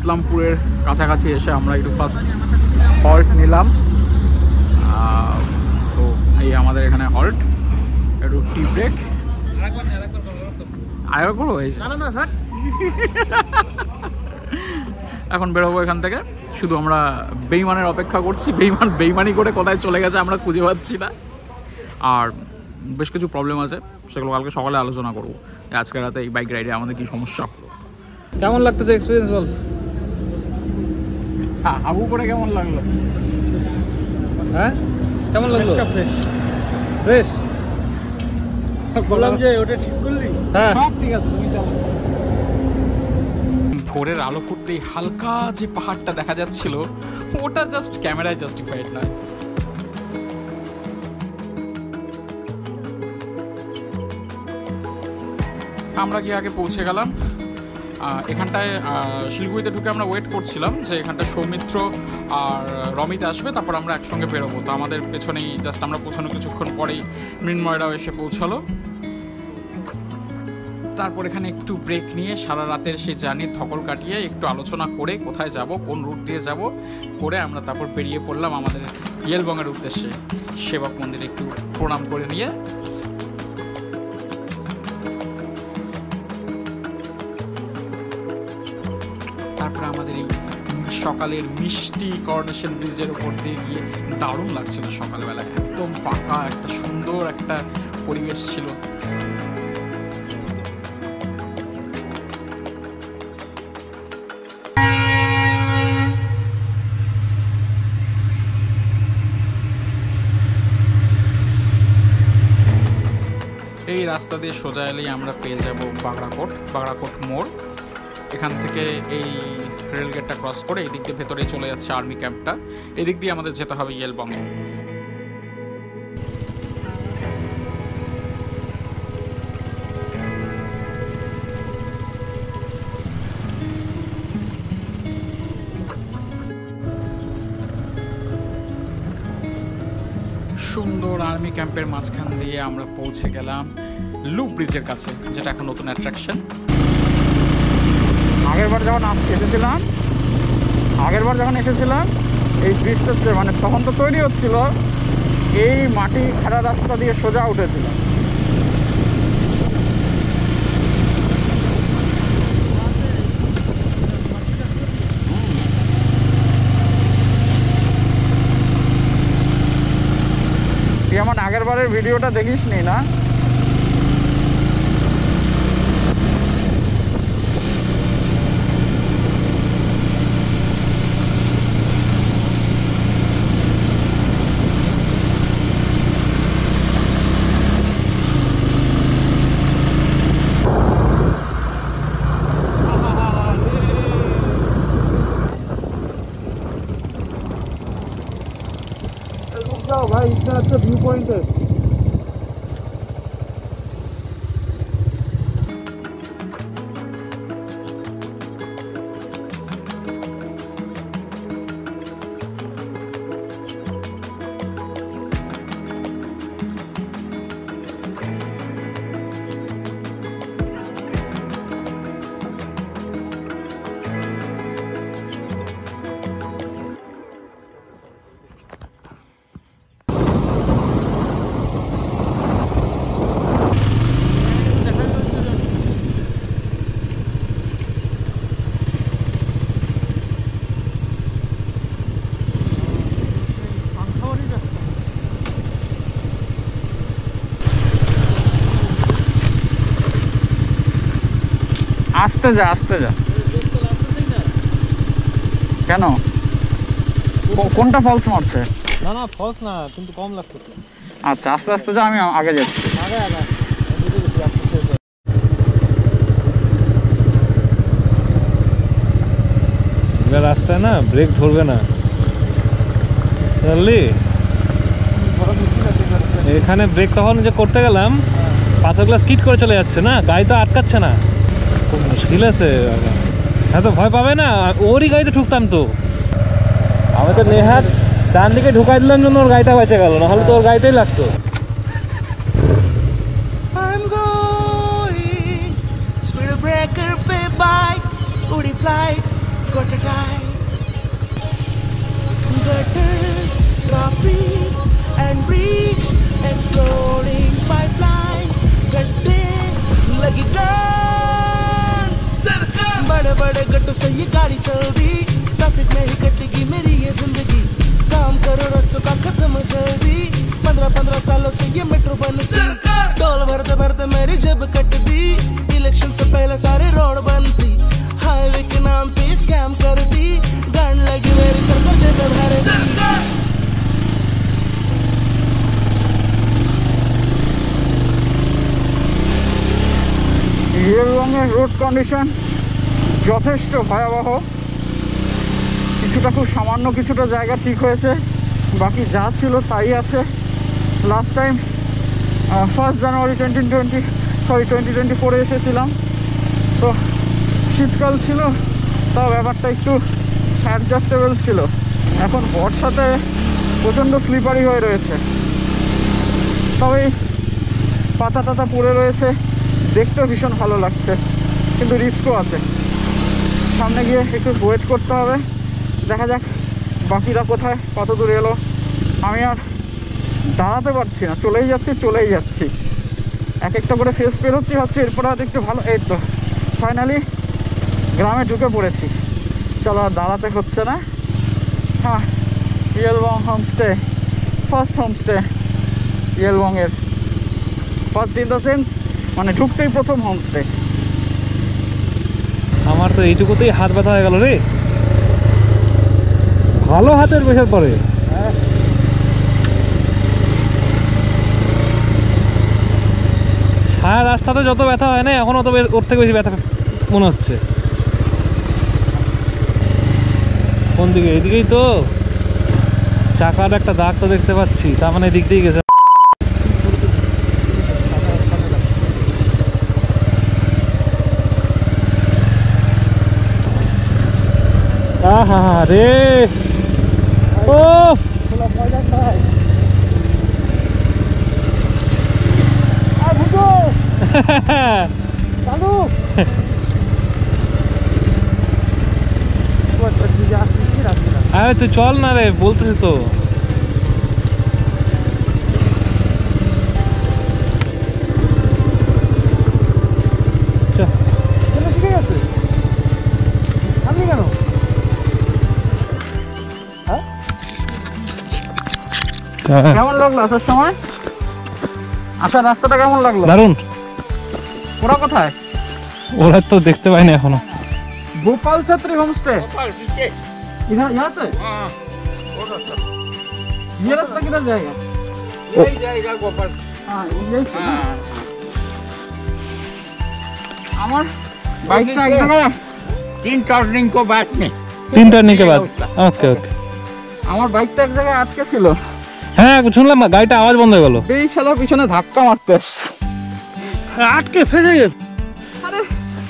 ইসলামপুরের কাছাকাছি এসে আমরা একটু ফার্স্ট হল্ট নিলাম। তো এই আমাদের এখানে হল্ট, একটু টি ব্রেক। আরেকবার করবো এখন বেরোবো এখান থেকে। শুধু আমরা বেইমানের অপেক্ষা করছি, বেইমানি করে কোথায় চলে গেছে আমরা খুঁজে পাচ্ছি না। আর বেশ কিছু প্রবলেম আছে, সেগুলো কালকে সকালে আলোচনা করবো। আজকে রাতে এই বাইক রাইডে আমাদের কি সমস্যা হলো। কেমন লাগতেছে এক্সপিরিয়েন্স বল? হাবু করে কেমন লাগলো? হ্যাঁ কেমন লাগলো? ফ্রেশ ফ্রেশ বললাম যে ওটা ঠিক করলি? হ্যাঁ সব ঠিক আছে, তুমি চলো। ভোরের আলো ফুটতেই হালকা যে পাহাড়টা দেখা যাচ্ছিল ওটা জাস্ট ক্যামেরায় জাস্টিফাইড নয়। আমরা গিয়ে আগে পৌঁছে গেলাম এখানটায়। শিলিগুড়িতে ঢুকে আমরা ওয়েট করছিলাম যে এখানটা সৌমিত্র আর রমিত আসবে, তারপর আমরা একসঙ্গে বেরোবো। তো আমাদের পেছনেই জাস্ট আমরা পৌঁছানো কিছুক্ষণ পরেই মৃন্ময়রাও এসে পৌঁছালো। তারপর এখানে একটু ব্রেক নিয়ে সারা রাতের সেই জার্নির ধকল কাটিয়ে একটু আলোচনা করে কোথায় যাব, কোন রুট দিয়ে যাব করে আমরা তারপর বেরিয়ে পড়লাম আমাদের ইয়েলবংয়ের উদ্দেশ্যে। সেবক মন্দিরে একটু প্রণাম করে নিয়ে তারপরে আমাদের এই সকালের মিষ্টি করোনেশন ব্রিজের উপর দিয়ে গিয়ে দারুণ লাগছিল। সকালবেলা একদম ফাঁকা একটা সুন্দর একটা পরিবেশ ছিল। এই রাস্তা দিয়ে সোজা এলেই আমরা পেয়ে যাব বাগড়াকোট মোড়। এখান থেকে এই রেলগেটটা ক্রস করে এই দিক দিয়ে ভেতরে চলে যাচ্ছে আর্মি ক্যাম্পটা। এদিক দিয়ে আমাদের যেতে হবে ইয়েলবংয়ে। সুন্দর আর্মি ক্যাম্পের মাঝখান দিয়ে আমরা পৌঁছে গেলাম লুপ ব্রিজের কাছে, যেটা এখন নতুন অ্যাট্রাকশন। আগেরবার যখন এসেছিলাম এই ব্রিজটা মানে তখন তো তৈরি হচ্ছিল, এই মাটি খাড়া রাস্তা দিয়ে সোজা উঠেছিল। তুই আমার আগেরবারের ভিডিওটা দেখিস নি না? भाई इतना अच्छा व्यू पॉइंट है। আস্তে যা কেন? কোনটা ফলস মারছে? না ফলস না, কিন্তু কম লাগছে। আচ্ছা আস্তে আস্তে যা, আমি আগে যাচ্ছি। রাস্তায় না ব্রেক ধরবে না, বুঝলি? এখানে ব্রেক তখন যে করতে গেলাম, পাথরগুলো স্কিড করে চলে যাচ্ছে না, গাড়ি তো আটকাচ্ছে না, খুব মুশকিল আছে। হ্যাঁ তো ভয় পাবে না, ওরই গাড়িতে ঠুকতাম তো। আমি তো নেহাত ডান দিকে ঢুকাই দিলাম জন্য ওর গাড়িটা বেঁচে গেল, নাহলে তো ওর গাড়িতেই লাগতো। I'm going speed breaker pe bike udi flight got a tie gutter traffic and bridge exploding pipeline gatte lagi gun sarkar bade bade gattu se ye gaadi chaldi traffic mein hi kategi meri ye zindagi काम करो रस्सों का खत्म जल्दी 15-15 सालों से ये metro बन she told भरते भरते मेरी जेब कटती इलेक्शन से पहले सारे रोड बनती हाईवे के नाम पे स्कैम करती गांड लगी मेरी सरकार जेब भरती ইয়েলবংয়ের রোড কন্ডিশন যথেষ্ট ভয়াবহ। কিছুটা খুব সামান্য কিছুটা জায়গা ঠিক হয়েছে, বাকি যা ছিল তাই আছে। লাস্ট টাইম 1 জানুয়ারি 2024 এসেছিলাম, তো শীতকাল ছিল, তাও ব্যাপারটা একটু অ্যাডজাস্টেবল ছিল। এখন বর্ষাতে প্রচণ্ড স্লিপারি হয়ে রয়েছে, তবে পাতা টাতা পড়ে রয়েছে, দেখতেও ভীষণ ভালো লাগছে, কিন্তু রিস্কও আছে। সামনে গিয়ে একটু ওয়েট করতে হবে, দেখা যাক বাকিরা কোথায়, কত দূর এলো। আমি আর দাঁড়াতে পারছি না, চলেই যাচ্ছি। এক একটা করে ফেস পেরোচ্ছি, ভাবছি এরপর হয়তো একটু ভালো। এই তো ফাইনালি গ্রামে ঢুকে পড়েছি। চলো, আর দাঁড়াতে হচ্ছে না। হ্যাঁ, ইয়েলবং হোমস্টে, ফার্স্ট হোমস্টে ইয়েলবংয়ের, ফার্স্ট ইন দ্য সেন্স মানে ঢুকতেই প্রথম হোমস্টে। আমার তো এইটুকুতেই হাত ব্যথা হয়ে গেল রে, ভালো হাতের প্রেশার পড়ে। সারা রাস্তাতে যত ব্যথা হয় না, এখন অত ওর থেকে বেশি ব্যথা মনে হচ্ছে। কোন দিকে? এদিকেই তো চাকার একটা দাগ তো দেখতে পাচ্ছি, তার মানে এদিক দিয়ে গেছে। আহা রে, ও আরে তুই চল না রে, বলতেছি তো। শিখে গেছে, আপনি কেন? কেমন লাগলো আসার সময়? আসার রাস্তাটা কেমন লাগলো? দারুন। ওরা কোথায়? ওরা তো দেখতে পাইনি এখনো। गोपाल छत्री होमस्टे इधर यहाँ से ये रास्ता किधर जाएगा? यही जाएगा गोपाल। हाँ यही से ना? আমার বাইকটা এক জায়গায় 3 टर्निंग को बाद में 3 टर्निंग के बाद। Okay okay. আমার বাইকটা এক জায়গায় আটকে ছিল। হ্যাঁ শুনলাম গাড়িটা আওয়াজ বন্ধ হয়ে গেল। এই শালা পিছনে ধাক্কা মারতে আটকে ফেসে গেছে। আরে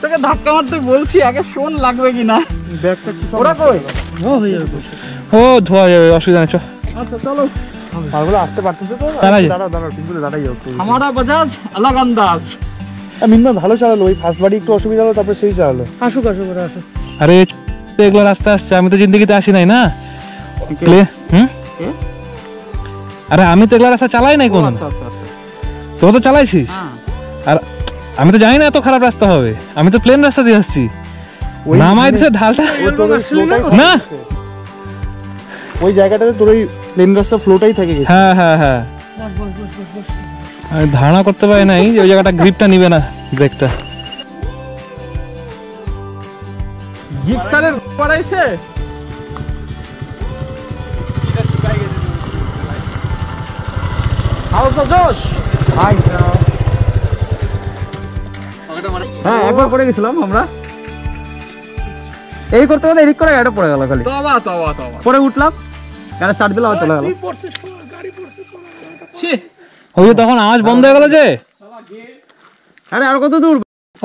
তোকে ধাক্কা মারতে বলছি, আগে শোন লাগবে কিনা। ব্যাগটা কি ওরা কই? ও হয়ে যাবে তো। ও ধোয়া যাবে, অসুবিধা নেই। আচ্ছা চলো, পারগুলো আসতে পারতেছে তো? দাঁড়াই। দাঁড়াও কিন্তু দাঁড়াই যাও। हमारा बजाज अलग अंदाज। মিনমা ভালো চালালো, ওই ফার্স্ট বাড়ি একটু অসুবিধা হলো, তারপরে সেই চালালো। আসুক করে আসুক। আরে এগুলো রাস্তা আসছে, আমি তো জিন্দগিতে আসি নাই না। আরে আমি তো এগুলো রাস্তা চালাই নাই কোনো। আচ্ছা আচ্ছা আচ্ছা। তো তো চালাইছিস। হ্যাঁ আর আমি তো জানি না এত খারাপ রাস্তা হবে, আমি তো প্লেন রাস্তা দিয়ে আসছি। নামাই দিছে ঢালটা না, ওই জায়গাটাতে তোর ওই প্লেন রাস্তা ফ্লোটাই থেকে গেছে। হ্যাঁ হ্যাঁ হ্যাঁ, আমি ধারণা করতে পারি নাই যে ওই জায়গাটা গ্রিপটা নিবে না, ব্রেকটা। গিক্সারের পড়াইছে। হাল অবস্থা জোশ? হ্যাঁ একবার পড়ে গেছিলাম আমরা, এই করতে করতে এদিক করে গাড়িটা পড়ে গেল খালি। পরে উঠলাম, গাড়ি স্টার্ট দিলাম আর চলে গেল। ওই যে তখন আওয়াজ বন্ধ হয়ে গেল যে, আরে আর কত দূর?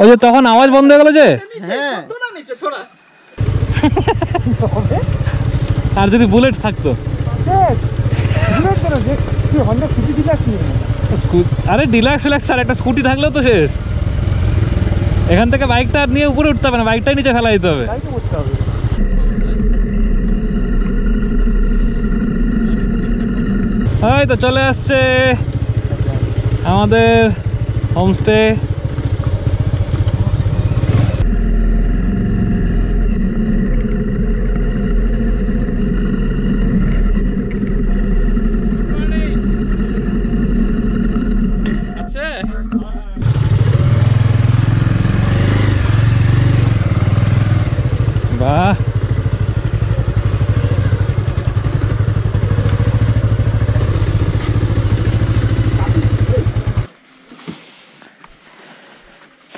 ওই যে তখন আওয়াজ বন্ধ হয়ে গেল যে। আর যদি বুলেট থাকতো, আরে ডিলাক্স ফিলাক্স আর একটা স্কুটি থাকলেও তো শেষ। এখান থেকে বাইকটা নিয়ে উপরে উঠতে হবে না, বাইকটাই নিচে ফেলা দিতে হবে। এই তো চলে আসছে আমাদের হোমস্টে। বাহ,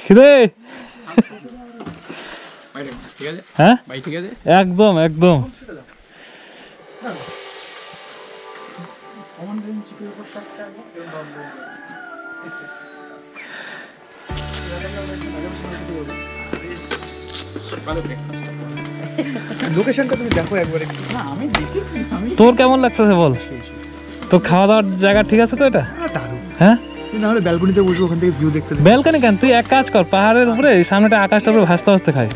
খিদে? হ্যাঁ একদম একদম। লোকেশনটা তুমি দেখো একবারে। তোর কেমন লাগতেছে বল? তোর খাওয়া দাওয়ার জায়গা ঠিক আছে তো এটা? হ্যাঁ, তুই না হলে ব্যালকনিতে বসবো, ওখান থেকে ভিউ দেখতে। ব্যালকনি কেন? তুই এক কাজ কর, পাহাড়ের উপরে সামনেটা আকাশটার উপরে ভাসতে ভাসতে খাই।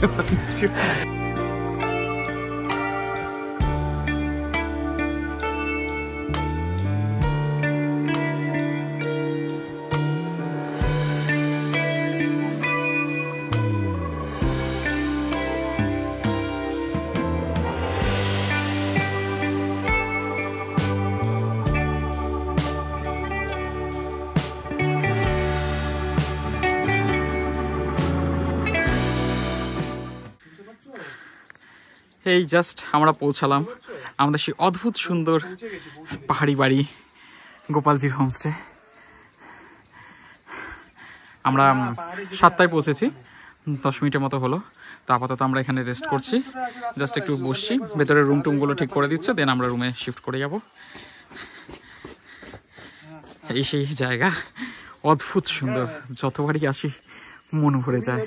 এই জাস্ট আমরা পৌঁছালাম আমাদের সেই অদ্ভুত সুন্দর পাহাড়ি বাড়ি গোপালজির হোমস্টে। আমরা 7টায় পৌঁছেছি, 10 মিনিটের মতো হলো। তো আপাতত আমরা এখানে রেস্ট করছি, জাস্ট একটু বসছি, ভেতরের রুম টুমগুলো ঠিক করে দিচ্ছে, দেন আমরা রুমে শিফট করে যাব। এই সেই জায়গা, অদ্ভুত সুন্দর, যতবারই আসি মন ভরে যায়।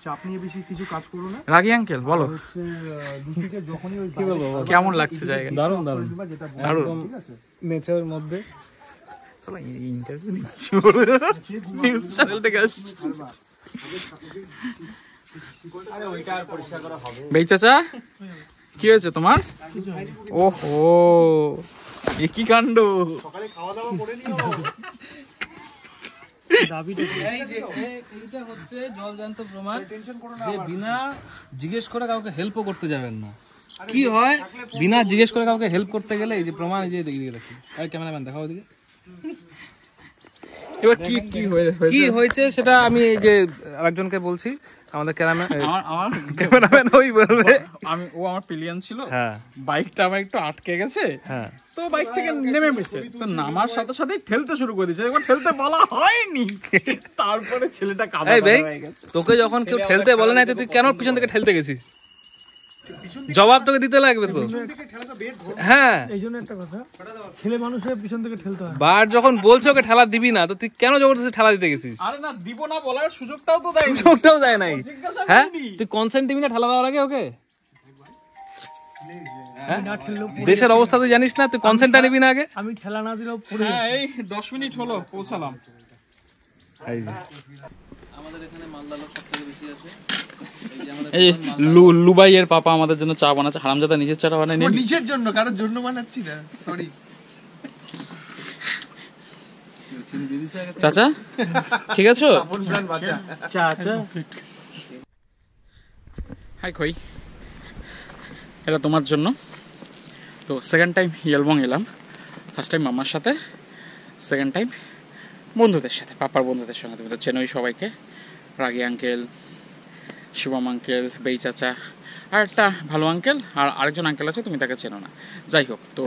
চাপ নিয়ে বেশি কিছু কাজ করো না। রাগি আঙ্কেল বলো, কেমন লাগছে জায়গা? দারুণ দারুণ দারুণ নেচারের মধ্যে। ইন্টারভিউ দিচ্ছি, নিউজ চ্যানেল থেকে আসছি। বেই চাচা কি হয়েছে তোমার? ওহো, এ কি কাণ্ড! এইটা হচ্ছে জলজান্ত প্রমাণ যে বিনা জিজ্ঞেস করে কাউকে হেল্পও করতে যাবেন না। কি হয় বিনা জিজ্ঞেস করে কাউকে হেল্প করতে গেলে? এই যে প্রমাণ, এই যে দিকে দেখি, ক্যামেরাম্যান দেখাও ওদিকে। এবার কি হয়েছে সেটা আমি এই যে আরেকজনকে বলছি, আমাদের ক্যামেরাম্যান ওই বলবে। ও আমার পিলিয়ন ছিল, হ্যাঁ, বাইকটা আমার একটু আটকে গেছে, হ্যাঁ, তো বাইক থেকে নেমে গেছে, তো নামার সাথে সাথে ঠেলতে শুরু করে দিয়েছে। একবার ঠেলতে বলা হয়নি, তারপরে ছেলেটা কাদা হয়ে গেছে। তোকে যখন কেউ ঠেলতে বলে না, তুই কেন পিছন থেকে ঠেলতে গেছিস? জবাব তোকে দিতে লাগবে তো। হ্যাঁ, এই জন্য একটা কথা, ছেলে মানুষের পিছন থেকে ঠেলতে হয়। বার যখন বলছে ওকে ঠেলা দিবি না, তো তুই কেন জবরদস্তি ঠেলা দিতে গেছিস? আরে না, দিব না বলার সুযোগটাও তো দেয়, সুযোগটাও দেয় নাই। হ্যাঁ, তুই কনসেন্ট দিবি না ঠেলা দেওয়ার আগে ওকে? দেশের অবস্থা তুই জানিস না, তুই কনসেন্টটা নিবি না আগে? আমি ঠেলা না দিলেও এই 10 মিনিট হলো পৌঁছালাম। আমাদের এখানে মালদা লোক সবথেকে বেশি আছে। এই লুবাইয়ের পাপা আমাদের জন্য চা বানাচ্ছে, হারামজাদা নিজের চাটা বানায়নি। নিজের জন্য, কারোর জন্য বানাচ্ছি না, সরি। চাচা ঠিক আছো? চাচা হাই খই, এটা তোমার জন্য। তো সেকেন্ড টাইম ইয়ালবং এলাম, ফার্স্ট টাইম মামার সাথে, সেকেন্ড টাইম বন্ধুদের সাথে, পাপার বন্ধুদের সঙ্গে। তুমি তো চেনোই সবাইকে, রাগি আঙ্কেল, শিবম আঙ্কেল, বেই চাচা, আর একটা ভালো আঙ্কেল, আর আরেকজন আঙ্কেল আছে তুমি তাকে চেনো না। যাই হোক, তো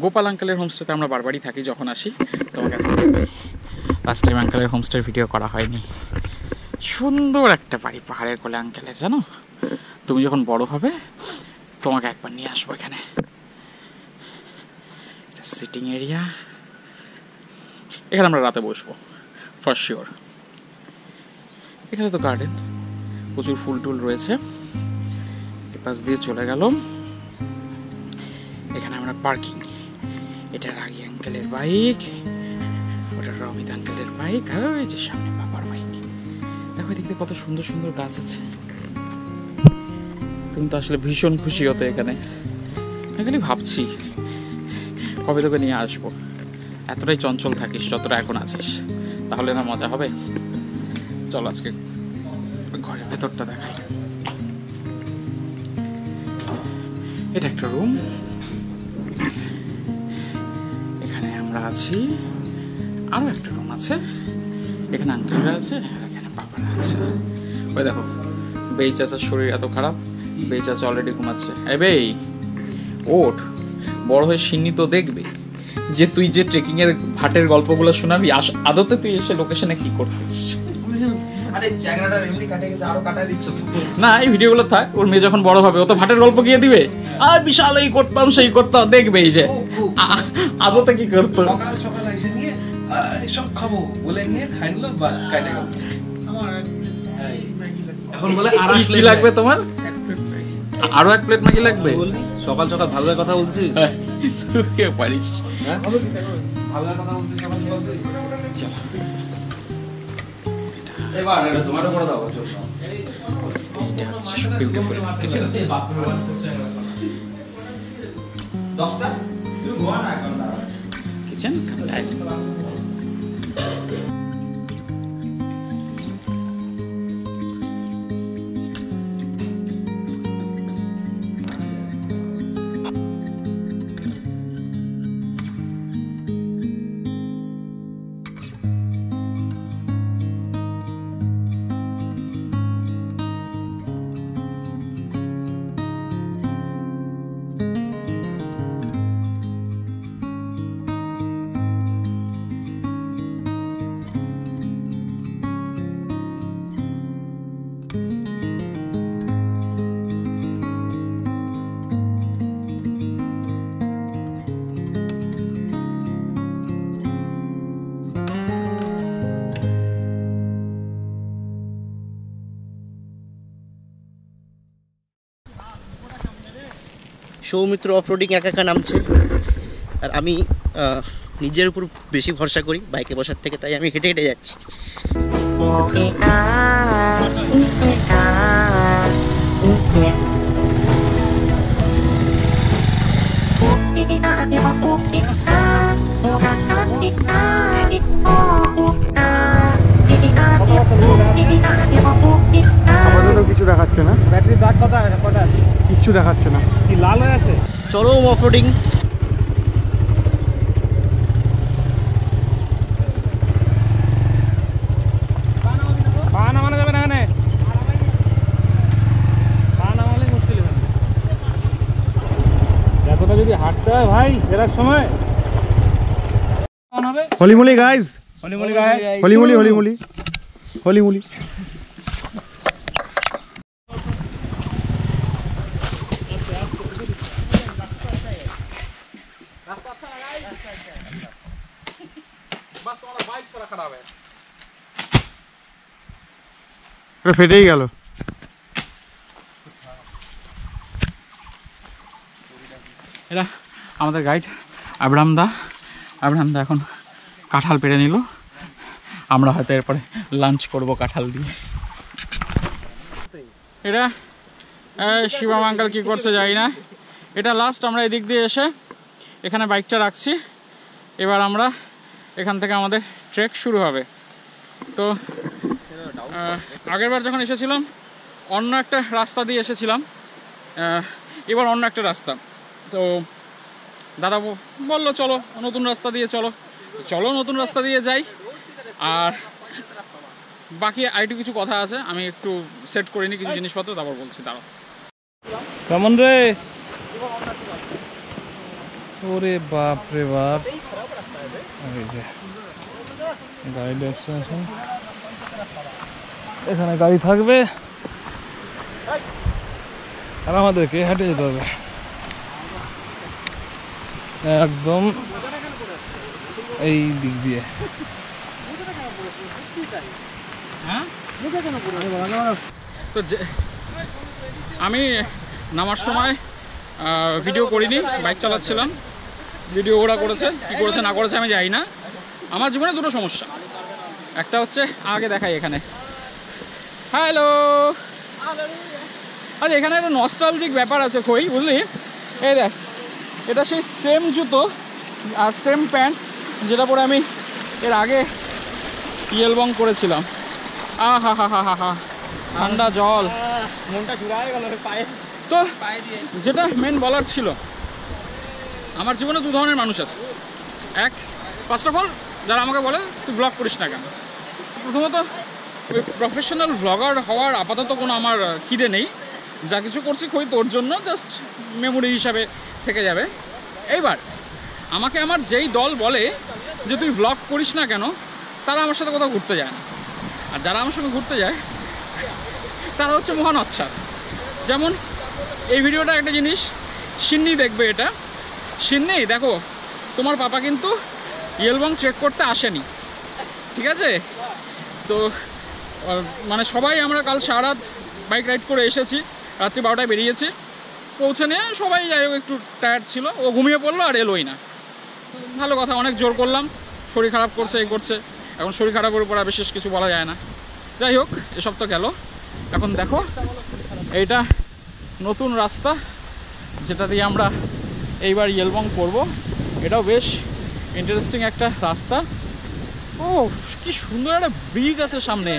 গোপাল আঙ্কেলের হোমস্টেতে আমরা বারবারই থাকি যখন আসি। তোমার কাছে লাস্ট টাইম আঙ্কেলের হোমস্টের ভিডিও করা হয়নি। সুন্দর একটা বাড়ি পাহাড়ের কোলে আঙ্কেলের, জানো? তুমি যখন বড় হবে তোমাকে একবার নিয়ে আসবো এখানে। সিটিং এরিয়া, এখানে আমরা রাতে বসবো ফর শিওর। এখানে তো গার্ডেন, প্রচুর ফুল টুল রয়েছে। পাশ দিয়ে চলে গেল, এখানে আমরা পার্কিং। এটা রাগি আঙ্কেলের বাইক, ওটা রমিত আঙ্কেলের বাইক, আর ওই যে সামনে বাবার বাইক। দেখো দেখতে কত সুন্দর সুন্দর গাছ আছে। তুমি তো আসলে ভীষণ খুশি হতে এখানে। এখানে ভাবছি কবে তোকে নিয়ে আসবো। এতটাই চঞ্চল থাকিস যতটা এখন আছিস, তাহলে না মজা হবে। চল আজকে ঘরের ভেতরটা দেখাই। এটা একটা রুম, এখানে আমরা আছি। আরো একটা রুম আছে, এখানে আঙ্কেলরা আছে, আর এখানে বাবারা আছে। ওই দেখো বেই চাচার শরীর এত খারাপ, বেই চাচা অলরেডি ঘুমাচ্ছে। এই বেই ওঠ, বড় হয়ে সিন্নি তো দেখবে যে তুই যে ট্রেকিং এর ভাটের গল্পগুলো শোনাবি, আদতে তুই এসে লোকেশনে কি করতিস? না, এই ভিডিওগুলো থাক, ওর মেয়ে যখন বড় হবে ও তো ভাটের গল্প গিয়ে দিবে, আর বিশাল এই করতাম সেই করতাম, দেখবে এই যে আদতে কি করতো। সকাল এসে নিয়ে সব খাবো বলে নিয়ে খাই নিল, বাস কাটে গেল। এখন বলে আর কি লাগবে তোমার? আরো এক প্লেট ম্যাগি লাগবে? সকাল সকাল ভালো কথা বলছিস, তুই পারিস। ভালো কথা বলছিস সকাল সকাল। এবার এটা জোম্যাটো করে দাও। এটা হচ্ছে বিউটিফুল কিচেন। 10টা তুই গোয়া না এখন কিচেন ডাইনিং। সৌমিত্র অফরোডিং একা একা নামছে, আর আমি নিজের উপর বেশি ভরসা করি বাইকে বসার থেকে, তাই আমি হেঁটে হেঁটে যাচ্ছি। আপাতত কিছু দেখাচ্ছে না, ব্যাটারি দাগ কত আছে? কটা আছে? কিচ্ছু দেখাচ্ছে না। কি লাল হয়ে আছে? চরম অফরোডিং। পা নামানো যাবে না এখানে, পা নামালে মুশকিল হবে। এতটা যদি হাঁটতে হয় ভাই ফেরার সময়। হলিমুলি গাইজ, হলিমুলি গায়ে হলিমুলি হলিমুলি হলিমুলি। ফেটেই গেল। এরা আমাদের গাইড আব্রাহাম দা এখন কাঁঠাল পেড়ে নিল। আমরা হয়তো এরপরে লাঞ্চ করব কাঁঠাল দিয়ে। এটা শিবম আঙ্কাল কী করছে জানি না। এটা লাস্ট আমরা এদিক দিয়ে এসে এখানে বাইকটা রাখছি। এবার আমরা এখান থেকে আমাদের ট্রেক শুরু হবে। তো আগেরবার যখন এসেছিলাম অন্য একটা রাস্তা দিয়ে এসেছিলাম, এবার অন্য একটা রাস্তা। তো দাদা বললো চলো নতুন রাস্তা দিয়ে চলো নতুন রাস্তা দিয়ে যাই। আর বাকি আইটু কিছু কথা আছে, আমি একটু সেট করে নিই কিছু জিনিসপত্র, তারপর বলছি। দাঁড়াও। কেমন রে? ওরে বাপ রে বাপ, এই যে গাড়ি ডেস্টিনেশন, এখানে গাড়ি থাকবে আর আমাদেরকে হেঁটে যেতে হবে একদম এই দিক দিয়ে। তো আমি নামার সময় ভিডিও করিনি, বাইক চালাচ্ছিলাম, ভিডিও ওরা করেছে, কী করেছে না করেছে আমি জানি না। আমার জীবনে দুটো সমস্যা, একটা হচ্ছে আগে দেখাই এখানে, হ্যালো, আচ্ছা এখানে একটা নস্টালজিক ব্যাপার আছে কই বুঝলি, এই দেখ এটা সেই সেম জুতো আর সেম প্যান্ট যেটা পরে আমি এর আগে ইয়েলবং করেছিলাম। হা হা হা হা হা, ঠান্ডা জল, মনটা জুড়ায় গেল পায়ে। তো যেটা মেন বলার ছিল, আমার জীবনে দু ধরনের মানুষ আছে। এক, ফার্স্ট অফ অল যারা আমাকে বলে তুই ব্লগ করিস না কেন। প্রথমত ওই প্রফেশনাল ব্লগার হওয়ার আপাতত কোনো আমার খিদে নেই, যা কিছু করছি কই তোর জন্য, জাস্ট মেমোরি হিসাবে থেকে যাবে। এইবার আমাকে আমার যেই দল বলে যে তুই ব্লগ করিস না কেন, তারা আমার সাথে কোথাও ঘুরতে যায় না। আর যারা আমার সঙ্গে ঘুরতে যায় তারা হচ্ছে মহান আচ্ছা। যেমন এই ভিডিওটা একটা জিনিস, সিন্নি দেখবে এটা, সিন্নি দেখো তোমার পাপা কিন্তু ইয়েলবং চেক করতে আসেনি, ঠিক আছে? তো মানে সবাই আমরা কাল সারা রাত বাইক রাইড করে এসেছি, রাত্রি 12টায় বেরিয়েছি, পৌঁছে নিয়ে সবাই যাই হোক একটু টায়ার্ড ছিল, ও ঘুমিয়ে পড়লো আর এলোই না। ভালো কথা, অনেক জোর করলাম, শরীর খারাপ করছে এই করছে, এখন শরীর খারাপের উপর আর বিশেষ কিছু বলা যায় না। যাই হোক এসব তো গেল, এখন দেখো এইটা নতুন রাস্তা যেটা দিয়ে আমরা এইবার ইয়েলবং করব, এটাও বেশ ইন্টারেস্টিং একটা রাস্তা। ও কি সুন্দর একটা ব্রিজ আছে সামনে।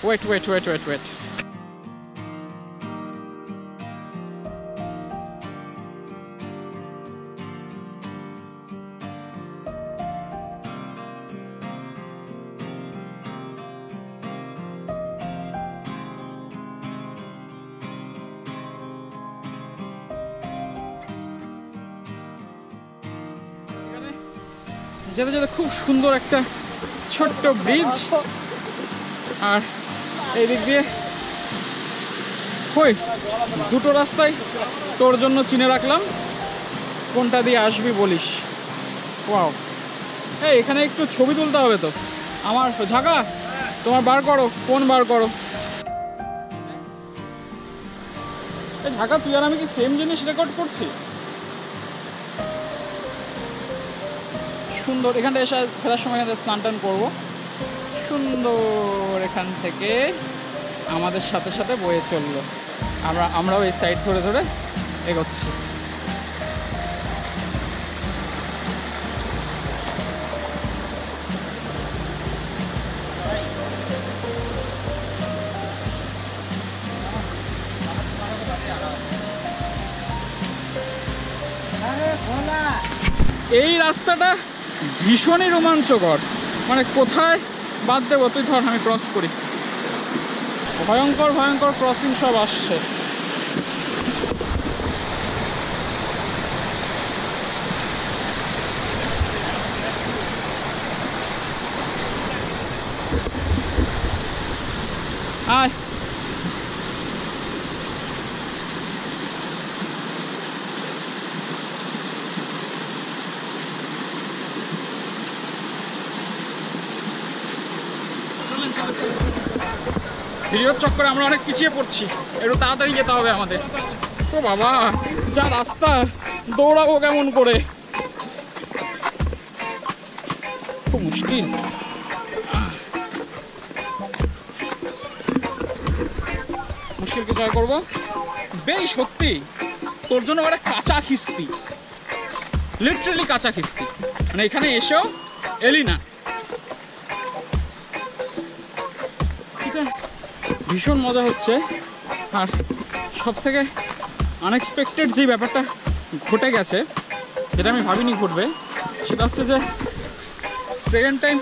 Wait wait wait wait wait, যেতে যেতে খুব সুন্দর একটা ছোট্ট ব্রিজ, আর এই দিক দিয়ে কই দুটো রাস্তায় তোর জন্য চিনে রাখলাম, কোনটা দিয়ে আসবি বলিস। ওয়াও, এই এখানে একটু ছবি তুলতে হবে তো আমার, ঝাঁকা তোমার বার করো, ফোন বার করো। এই ঝাঁকা তুই আর আমি কি সেম জিনিস রেকর্ড করছি? সুন্দর, এখানটা এসে ফেরার সময় এখানে স্নান টান করবো, সুন্দর এখান থেকে আমাদের সাথে সাথে বয়ে চললো, আমরাও এই সাইড ধরে ধরে এগোচ্ছি। এই রাস্তাটা ভীষণই রোমাঞ্চকর, মানে কোথায় বাদ দেবো তুই ধর, আমি ক্রস করি, ভয়ঙ্কর ভয়ঙ্কর ক্রসিং সব আসছে। আয় ভিডিওর চক্করে আমরা অনেক পিছিয়ে পড়ছি, একটু তাড়াতাড়ি যেতে হবে আমাদের। তো বাবা যা রাস্তা, দৌড়াবো কেমন করে, খুব মুশকিল। মুশকিলকে জয় করবো। বেশ সত্যি তোর জন্য একটা কাঁচা খিস্তি, লিটারালি কাঁচা খিস্তি, মানে এখানে এসেও এলি না। ভীষণ মজা হচ্ছে, আর সব থেকে আনএক্সপেক্টেড যে ব্যাপারটা ঘটে গেছে, যেটা আমি ভাবিনি ঘটবে, সেটা হচ্ছে যে সেকেন্ড টাইম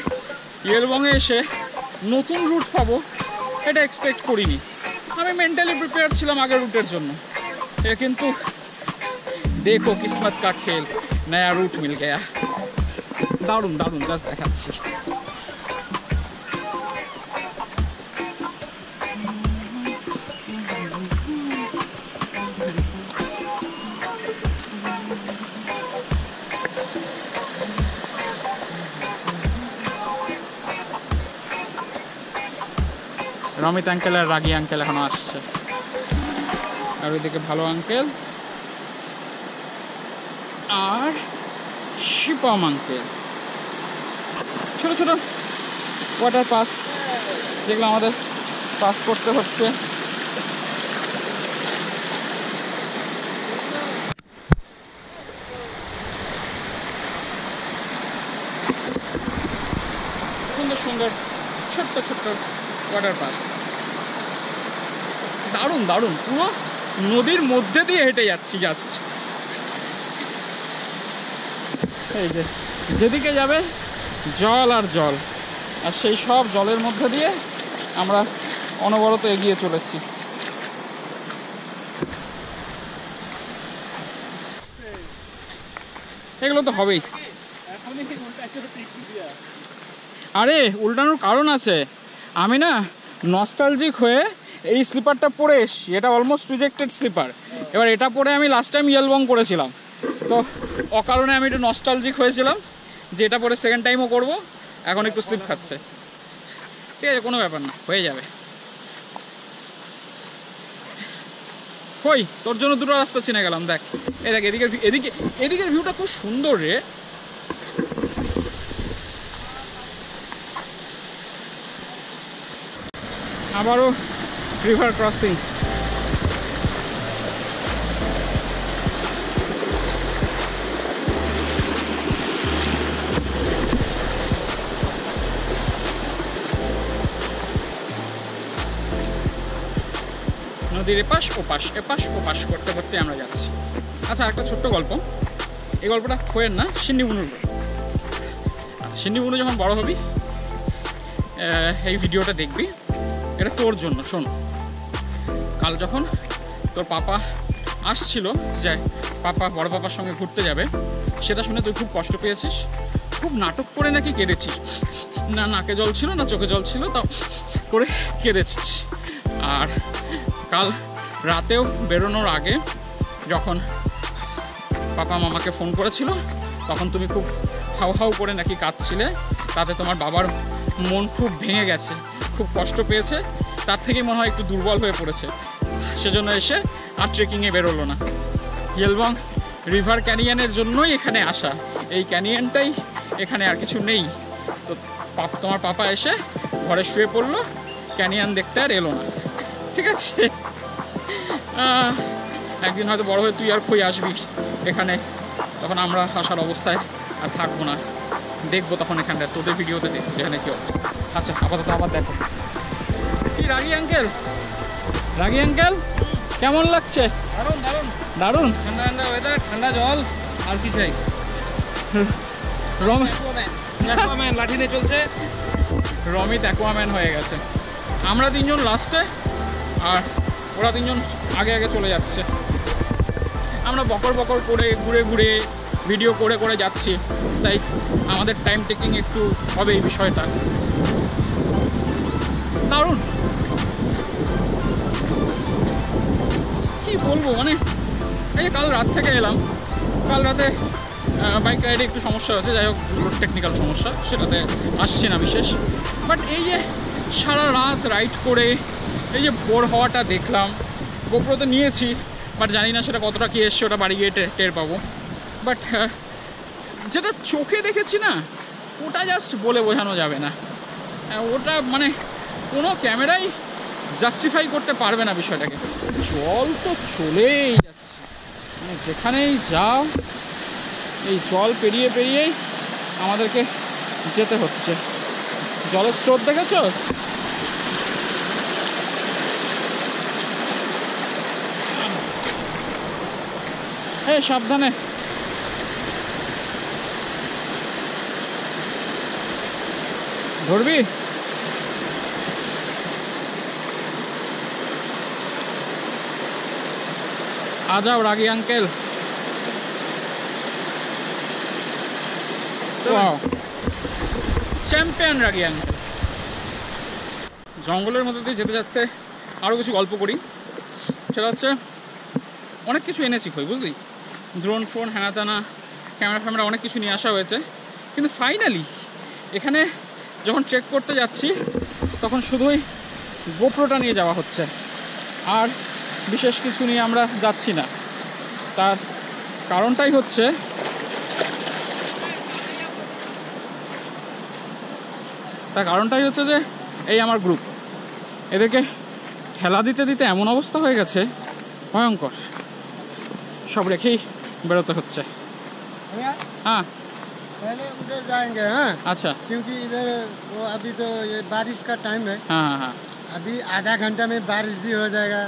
ইয়েলবংয়ে এসে নতুন রুট পাবো এটা এক্সপেক্ট করিনি। আমি মেন্টালি প্রিপেয়ার ছিলাম আগের রুটের জন্য, কিন্তু দেখো কিসমত কা খেল, नया रूट मिल गया। दारुण दारुण জাস্ট দেখাচ্ছি। রমিত আঙ্কেল আর রাগী আঙ্কেল এখনো আসছে, আর ওইদিকে ভালো আঙ্কেল আর শিপম আঙ্কেল। ছোট ছোট ওয়াটার পাস যেগুলো আমাদের পাস করতে হচ্ছে। সুন্দর সুন্দর ছোট্ট ছোট্ট ওয়াটার পাস, দারুণ দারুণ। পুরো নদীর মধ্যে দিয়ে হেঁটে যাচ্ছি জাস্ট। এই যে যেদিকে যাবে জল আর জল, আর সেই সব জলের মধ্যে দিয়ে আমরা অনবরত এগিয়ে চলেছি। এগুলো তো হবেই। আরে উল্টানোর কারণ আছে, আমি না নস্টালজিক হয়ে এই স্লিপারটা পরে এসছি। এটা অলমোস্ট রিজেক্টেড স্লিপার। এবার এটা পরে আমি লাস্ট টাইম ইয়েলবং করেছিলাম, তো অকারণে আমি একটু নস্টালজিক হয়েছিলাম যে এটা পরে সেকেন্ড টাইমও করবো। এখন একটু স্লিপ খাচ্ছে, ঠিক আছে, কোনো ব্যাপার না, হয়ে যাবে। কই তোর জন্য দুটো রাস্তা চিনে গেলাম, দেখ এই দেখ এদিকের ভিউটা খুব সুন্দর রে। আবারও রিভার ক্রসিং। নদীর এপাশ ওপাশ করতে করতে আমরা যাচ্ছি। আচ্ছা, একটা ছোট্ট গল্প, এই গল্পটা খোয়ের না, সিন্নি বুনুর। সিন্নি বুনু যখন বড় হবি এই ভিডিওটা দেখবি, এটা তোর জন্য। শোন, কাল যখন তোর পাপা আসছিল, যে পাপা বড় পাপার সঙ্গে ঘুরতে যাবে, সেটা শুনে তুই খুব কষ্ট পেয়েছিস, খুব নাটক করে নাকি কেঁদেছিস। না নাকে জল ছিল না চোখে জল ছিল, তাও করে কেঁদেছিস। আর কাল রাতেও বেরোনোর আগে যখন পাপা মামাকে ফোন করেছিল, তখন তুমি খুব হাউ হাউ করে নাকি কাঁদছিলে। তাতে তোমার বাবার মন খুব ভেঙে গেছে, খুব কষ্ট পেয়েছে, তার থেকেই মনে হয় একটু দুর্বল হয়ে পড়েছে, সেজন্য এসে আর ট্রেকিংয়ে বেরোলো না। ইয়েলবং রিভার ক্যানিয়নের জন্যই এখানে আসা, এই ক্যানিয়নটাই এখানে, আর কিছু নেই। তো তোমার পাপা এসে ঘরে শুয়ে পড়লো, ক্যানিয়ন দেখতে আর এলো না, ঠিক আছে। একদিন হয়তো বড় হয়ে তুই আর খই আসবি এখানে, তখন আমরা আসার অবস্থায় আর থাকবো না, দেখবো তখন এখানটা, তোদের ভিডিওতে দেখবো যেখানে কি অবস্থা। আচ্ছা, আপাতত আবার দেখো। কি রাগী আঙ্কেল, রাগী আঙ্কেল কেমন লাগছে? দারুণ দারুণ দারুণ, ঠান্ডা ঠান্ডা ওয়েদার, ঠান্ডা জল, আর কি চাই। অ্যাকুয়াম্যান লাঠি নিয়ে চলছে। রমিত অ্যাকুয়াম্যান হয়ে গেছে। আমরা তিনজন লাস্টে, আর ওরা তিনজন আগে আগে চলে যাচ্ছে। আমরা বকর বকর করে ঘুরে ঘুরে ভিডিও করে করে যাচ্ছি, তাই আমাদের টাইম টেকিং একটু হবে এই বিষয়টা। দারুণ, কি বলবো, মানে এই যে কাল রাত থেকে এলাম, কাল রাতে বাইক রাইডে একটু সমস্যা হয়েছে, যাই হোক টেকনিক্যাল সমস্যা, সেটাতে আসছে না বিশেষ। বাট এই যে সারা রাত রাইড করে এই যে বোর হওয়াটা দেখলাম, গোপ্রোতে নিয়েছি, বাট জানি না সেটা কতটা কি এসছে, ওটা বাড়ি গিয়ে টের পাবো। বাট যেটা চোখে দেখেছি না, ওটা জাস্ট বলে বোঝানো যাবে না। ওটা মানে কোনো ক্যামেরাই জাস্টিফাই করতে পারবে না বিষয়টাকে। জল তো চলেই যাচ্ছে, মানে যেখানেই যাও এই জল পেরিয়ে পেরিয়েই আমাদেরকে যেতে হচ্ছে। জলের স্রোত দেখেছো? এই সাবধানে। ধরবি? आ जाओ रागी अंकल। চ্যাম্পিয়ন রাগি আঙ্কেল। জঙ্গলের মধ্যে দিয়ে যেতে যাচ্ছে আরও কিছু গল্প করি। সেটা হচ্ছে অনেক কিছু এনেছি কই, বুঝলি, ড্রোন ফোন হ্যানা টানা ক্যামেরা ফ্যামেরা অনেক কিছু নিয়ে আসা হয়েছে। কিন্তু ফাইনালি এখানে যখন চেক করতে যাচ্ছি তখন শুধুই গোপ্রোটা নিয়ে যাওয়া হচ্ছে, আর বিশেষ কিছু নিয়ে আমরা যাচ্ছি না। তার কারণটাই হচ্ছে যে এই আমার গ্রুপ, এদেরকে খেলা দিতে দিতে এমন অবস্থা হয়ে গেছে ভয়ঙ্কর, সব রেখেই বেরোতে হচ্ছে। हाँ पहले उधर जाएंगे। हाँ अच्छा, क्योंकि इधर वो अभी तो ये बारिश का टाइम है। हाँ हाँ हाँ अभी आधा घंटा में बारिश भी हो जाएगा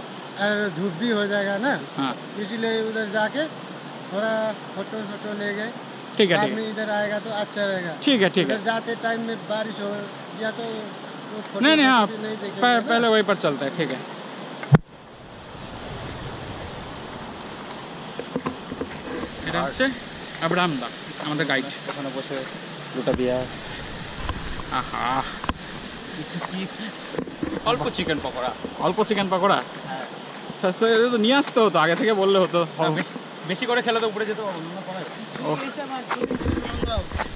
और धूप भी हो जाएगा ना, हाँ इसीलिए उधर जाके थोड़ा फोटो शोटो ले गए। ठीक है बाद ठीक में इधर आएगा तो अच्छा रहेगा। है ठीक है ठीक है। उधर जाते टाइम में बारिश हो या तो वो फोटो नहीं नहीं, हाँ शोटो नहीं देखेंगे ना। पहले वहीं पर चलता है, ठीक है। এটা হচ্ছে আব্রাহাম দা, আমাদের গাইড। ওখানে বসে দুটো বিয়ার, আহা, অল্প চিকেন পকোড়া, অল্প চিকেন পকোড়া। তো এটা তো নিয়ে আসতে হতো, আগে থেকে বললে হতো। বেশি করে খেলে তো উপরে যেতে পারবো না।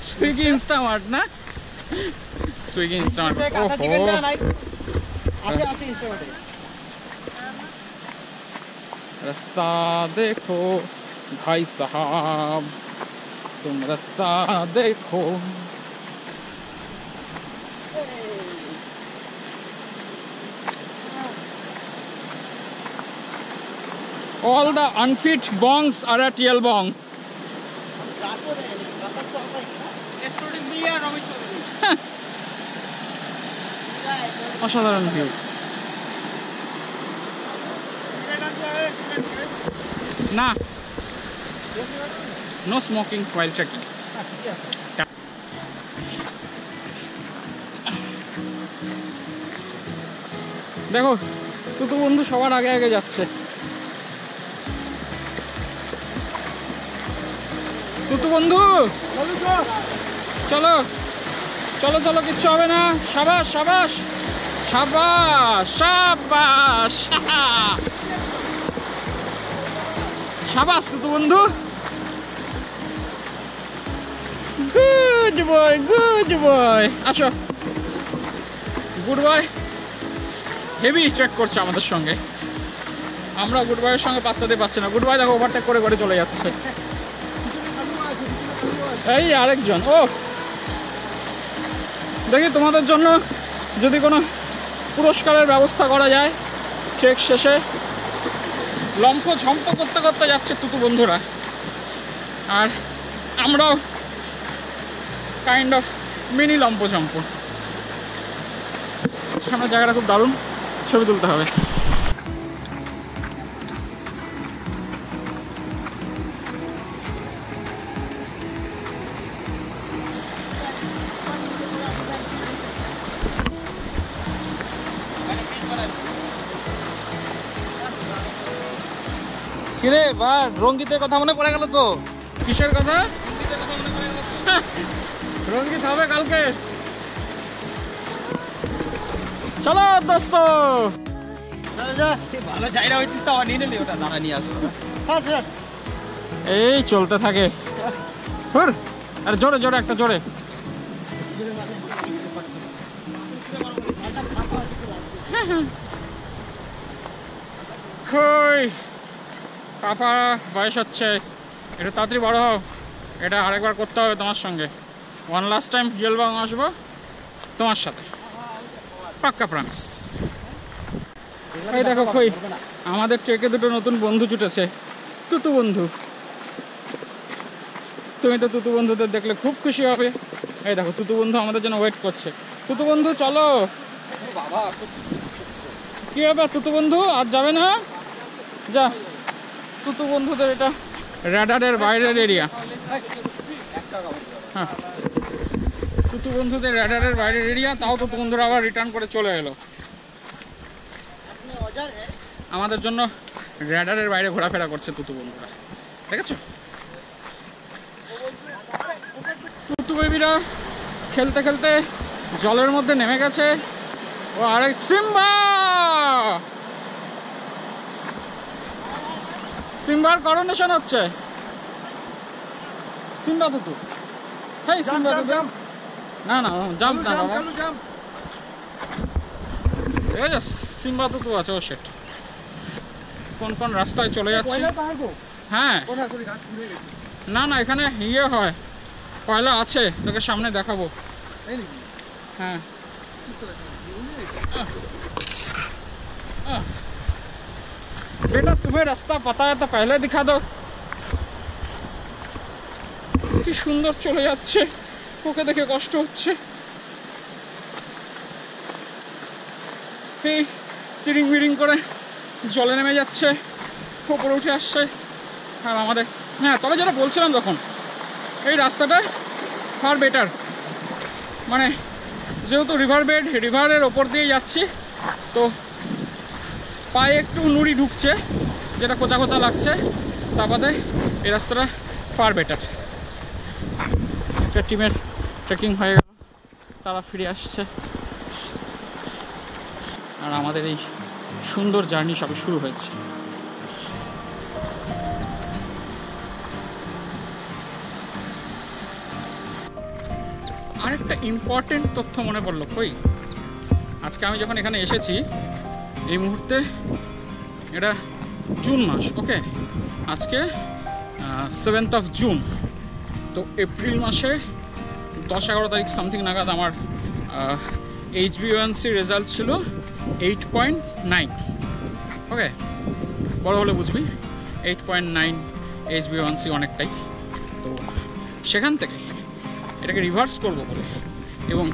সুইগি ইনস্টামার্ট না, সুইগি ইনস্টামার্ট। रास्ता देखो भाई साहब, तुम रास्ता देखो। All the unfit bongs are at Yelbong. অসাধারণ ভিউ। না, নো স্মোকিং while checking. দেখো তুতু বন্ধু সবার আগে আগে যাচ্ছে। তুতু বন্ধু চলো চলো চলো, কিচ্ছু হবে না। সাবাস সাবাস সাবাস সাবাস সাবাস তুতু বন্ধু, গুড বয় গুড বয়। আসো, গুড বয় হেভি ট্রেক করছে আমাদের সঙ্গে, আমরা গুড বয়ের সঙ্গে পাত্তা দিয়ে পাচ্ছি না। গুড বয় দেখো ওভারটেক করে করে চলে যাচ্ছে। এই আরেকজন, ও দেখি তোমাদের জন্য যদি কোনো পুরস্কারের ব্যবস্থা করা যায়। ট্রেক শেষে লম্ফ ঝম্প করতে করতে যাচ্ছে তুতু বন্ধুরা, আর আমরাও কাইন্ড অফ মিনি লম্ফ ঝম্প। সামনের জায়গাটা খুব দারুণ, ছবি তুলতে হবে। কিরে বা রঙ্গিতের কথা মনে পড়ে গেল তো? কিসের কথা? রঙ্গিত হবে কালকে। চলো দোস্ত, ভালো জায়গা হয়েছিস তো, নিয়ে নিলি ওটা, দাঁড়া নিয়ে আসবো। এই চলতে থাকে, আরে জোরে জোরে একটা জোরে। পাপা বয়স হচ্ছে, একটু তাড়াতাড়ি বড় হও। এটা আরেকবার করতে হবে তোমার সঙ্গে। ওয়ান লাস্ট টাইম জেলবাং আসবো তোমার সাথে, পাক্কা প্রমিস। এই দেখো কই আমাদের ট্রেকে দুটো নতুন বন্ধু জুটেছে, তুতু বন্ধু। তুমি তো তুতু বন্ধুদের দেখলে খুব খুশি হবে। এই দেখো তুতু বন্ধু আমাদের জন্য ওয়েট করছে। তুতু বন্ধু চলো। কি ব্যাপার তুতু বন্ধু, আজ যাবে না? যা, তুতু বন্ধুদের এটা র্যাডারের বাইরের এরিয়া। হ্যাঁ, তুতু বন্ধুদের র্যাডারের বাইরের এরিয়া, তাও তুতু বন্ধুরা আবার রিটার্ন করে চলে এলো। আমাদের জন্য র্যাডারের বাইরে ঘোরাফেরা করছে তুতু বন্ধুরা, দেখেছো? তুতু বেবিরা খেলতে খেলতে জলের মধ্যে নেমে গেছে। ও আরেক সিম্বা, সিম্বার করোনেশন হচ্ছে। সিম্বা তুতু, হেই সিম্বা তুতু, না না জাম্প না বাবা, এই যে সিম্বা তুতু আছে। ও সেট কোন কোন রাস্তায় চলে যাচ্ছে। হ্যাঁ না না এখানে ইয়ে হয়, কয়লা আছে, তোকে সামনে দেখাবো। হ্যাঁ बेटा तुम्हें रास्ता पता है तो पहले दिखा दो। কি সুন্দর চলে যাচ্ছে, ওকে দেখে কষ্ট হচ্ছে। এই তিরিং বিরিং করে জলে নেমে যাচ্ছে, উপরে উঠে আসছে। আর আমাদের হ্যাঁ তবে যেটা বলছিলাম তখন, এই রাস্তাটা ফার বেটার, মানে যেহেতু রিভার বেড, রিভারের ওপর দিয়ে যাচ্ছি তো পায়ে একটু নুড়ি ঢুকছে, যেটা কোচা কোচা লাগছে, তা বাদে এই রাস্তাটা ফার বেটার। একটা টিমের ট্রেকিং হয়ে গেল, তারা ফিরে আসছে, আর আমাদের এই সুন্দর জার্নি সবে শুরু হয়েছে। আরেকটা ইম্পর্টেন্ট তথ্য মনে পড়লো, কই আজকে আমি যখন এখানে এসেছি এই মুহূর্তে এটা জুন মাস, ওকে আজকে 7th of June, তো এপ্রিল মাসে 10-11 তারিখ সামথিং নাগাদ আমার HbA1c রেজাল্ট ছিল 8.9, ওকে বড় হলে বুঝবি 8.9 HbA1c অনেকটাই। তো সেখান থেকে এটাকে রিভার্স করবো বলে এবং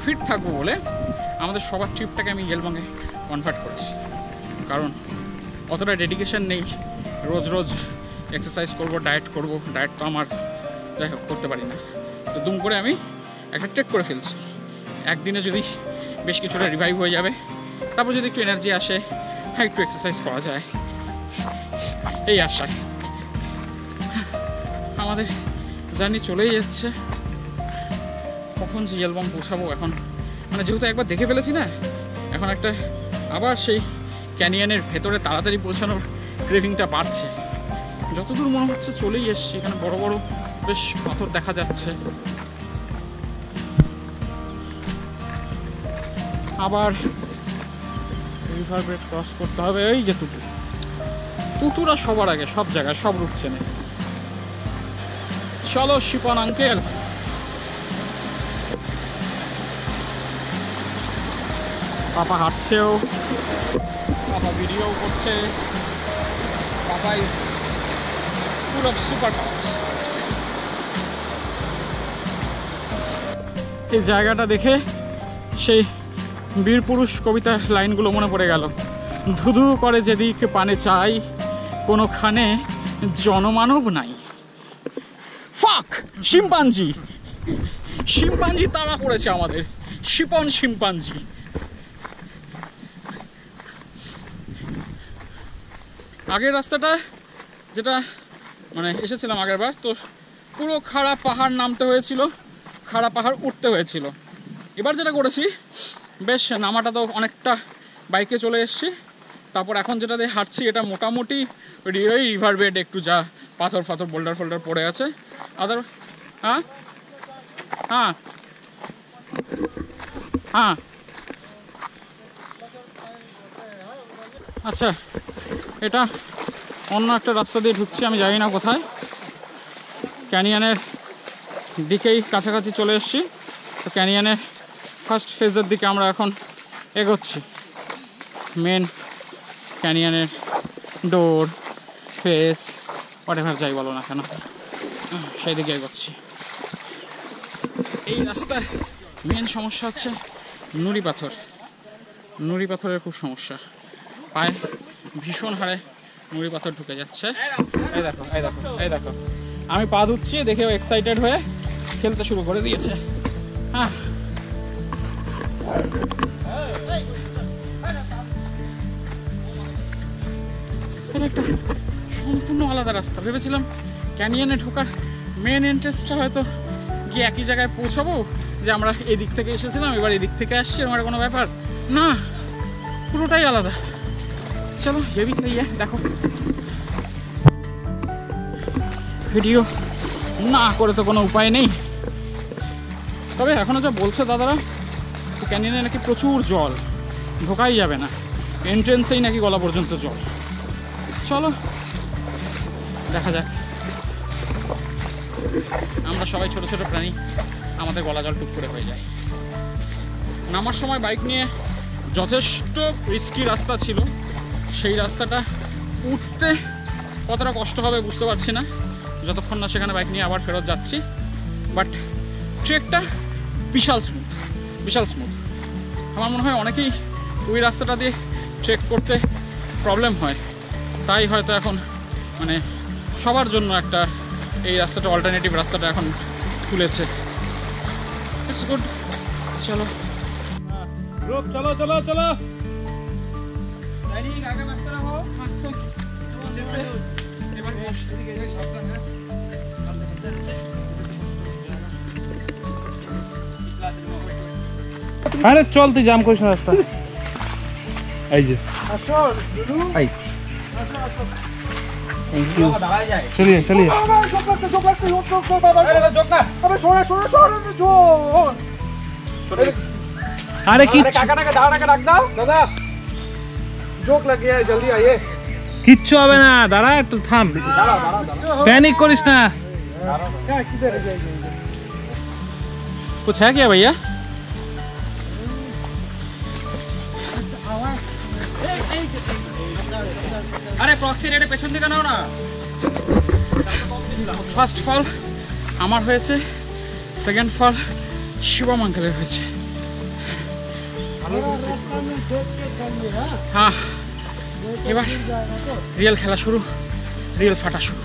ফিট থাকবো বলে আমাদের সবার ট্রিপটাকে আমি ইয়েলবংয়ে কনভার্ট করেছি, কারণ অতটা ডেডিকেশন নেই রোজ রোজ এক্সারসাইজ করব, ডায়েট করব, ডায়েট তো আমার যাই হোক করতে পারি না। তো দুম করে আমি একটা ট্রেক করে ফেলছি, একদিনে যদি বেশ কিছুটা রিভাইভ হয়ে যাবে, তারপর যদি একটু এনার্জি আসে, হ্যাঁ একটু এক্সারসাইজ করা যায়, এই আশায় আমাদের জার্নি চলেই যাচ্ছে। কখন যে অ্যালবাম পৌঁছাবো এখন, মানে যেহেতু একবার দেখে ফেলেছি না, এখন একটা আবার সেই ক্যানিয়নের ভেতরে তাড়াতাড়ি পৌঁছানোর ক্রেভিংটা বাড়ছে। যতদূর মনে হচ্ছে চলেই এসছি, এখানে বড় বড় বেশ পাথর দেখা যাচ্ছে। আবার রিভার বেড ক্রস করতে হবে। এই যে তুতু, তুতুরা সবার আগে সব জায়গায়, সব রুট চেনে। চলো শিপন আঙ্কেল, পাপা হাঁটছেও, পাপা ভিডিও করছে, পাপা is full of super power. এই জায়গাটা দেখে সেই বীরপুরুষ কবিতার লাইনগুলো মনে পড়ে গেল। ধুধু করে যেদিক পানে চাই, কোনোখানে জনমানব নাই। ফাক শিম্পাঞ্জি, শিম্পাঞ্জি তাড়া পড়েছে আমাদের, শিপন শিম্পাঞ্জি। আগের রাস্তাটা যেটা মানে এসেছিলাম আগের বার, তো পুরো খাড়া পাহাড় নামতে হয়েছিল, খাড়া পাহাড় উঠতে হয়েছিল। এবার যেটা করেছি, বেশ নামাটা তো অনেকটা বাইকে চলে এসেছি, তারপর এখন যেটা দিয়ে হাঁটছি এটা মোটামুটি ওই রিভার বেড, একটু যা পাথর ফাথর বোল্ডার ফোল্ডার পড়ে আছে আদার। হ্যাঁ হ্যাঁ হ্যাঁ আচ্ছা, এটা অন্য একটা রাস্তা দিয়ে ঢুকছি, আমি জানি না কোথায়। ক্যানিয়নের দিকেই কাছাকাছি চলে এসেছি, তো ক্যানিয়নের ফার্স্ট ফেজের দিকে আমরা এখন এগোচ্ছি। মেন ক্যানিয়নের ডোর, ফেস, হোয়াটএভার যাই বলো না কেন, সেই দিকে এগোচ্ছি। এই রাস্তার মেন সমস্যা হচ্ছে নুড়ি পাথর, নুড়ি পাথরের খুব সমস্যা, পায়ে ভীষণ হারে নুড়ি পাথর ঢুকে যাচ্ছে। এই দেখো এই দেখো এই দেখো, আমি পা ধুচ্ছি দেখে ও এক্সাইটেড হয়ে খেলতে শুরু করে দিয়েছে। হ্যাঁ এটা একটা সম্পূর্ণ আলাদা রাস্তা। ভেবেছিলাম ক্যানিয়নে ঢোকার মেন এন্ট্রেন্সটা হয়তো গিয়ে একই জায়গায় পৌঁছাবো যে আমরা এদিক থেকে এসেছিলাম এবার এদিক থেকে আসছি, আমার কোনো ব্যাপার না, পুরোটাই আলাদা। চলো হেভি সেই দেখো, ভিডিও না করে তো কোনো উপায় নেই। তবে এখনও যা বলছে দাদারা, ক্যানিয়নে নাকি প্রচুর জল, ঢোকাই যাবে না, এন্ট্রেন্সেই নাকি গলা পর্যন্ত জল। চলো দেখা যাক। আমরা সবাই ছোট ছোট প্রাণী, আমাদের গলা জল টুক করে হয়ে যায়। নামার সময় বাইক নিয়ে যথেষ্ট রিস্কি রাস্তা ছিল, সেই রাস্তাটা উঠতে কতটা কষ্ট হবে বুঝতে পারছি না, যতক্ষণ না সেখানে বাইক নিয়ে আবার ফেরত যাচ্ছি। বাট ট্রেকটা বিশাল স্মুথ, বিশাল স্মুথ। আমার মনে হয় অনেকেই ওই রাস্তাটা দিয়ে ট্রেক করতে প্রবলেম হয়, তাই হয়তো এখন মানে সবার জন্য একটা এই রাস্তাটা অল্টারনেটিভ রাস্তাটা এখন খুলেছে। It's good. চলো গ্রুপ চলো চলো চলো। আরে চল, তুই জাম করিস না রাস্তা। এই যে চলিয়ে চলিয়ে अरे दादा जोक लग गया है, जल्दी आइए। কিচ্ছু হবে না, দাঁড়া একটু থাম, প্যানিক করিস না। क्या किधर है जाइए? कुछ है क्या भैया? अरे प्रॉक्सी रेडे पेছন দিকে নাও না। ফার্স্ট ফল আমার হয়েছে, সেকেন্ড ফল শিবম আঙ্কেলের হয়েছে। हाँ এবার রিয়েল খেলা শুরু, রিয়েল ফাটা শুরু।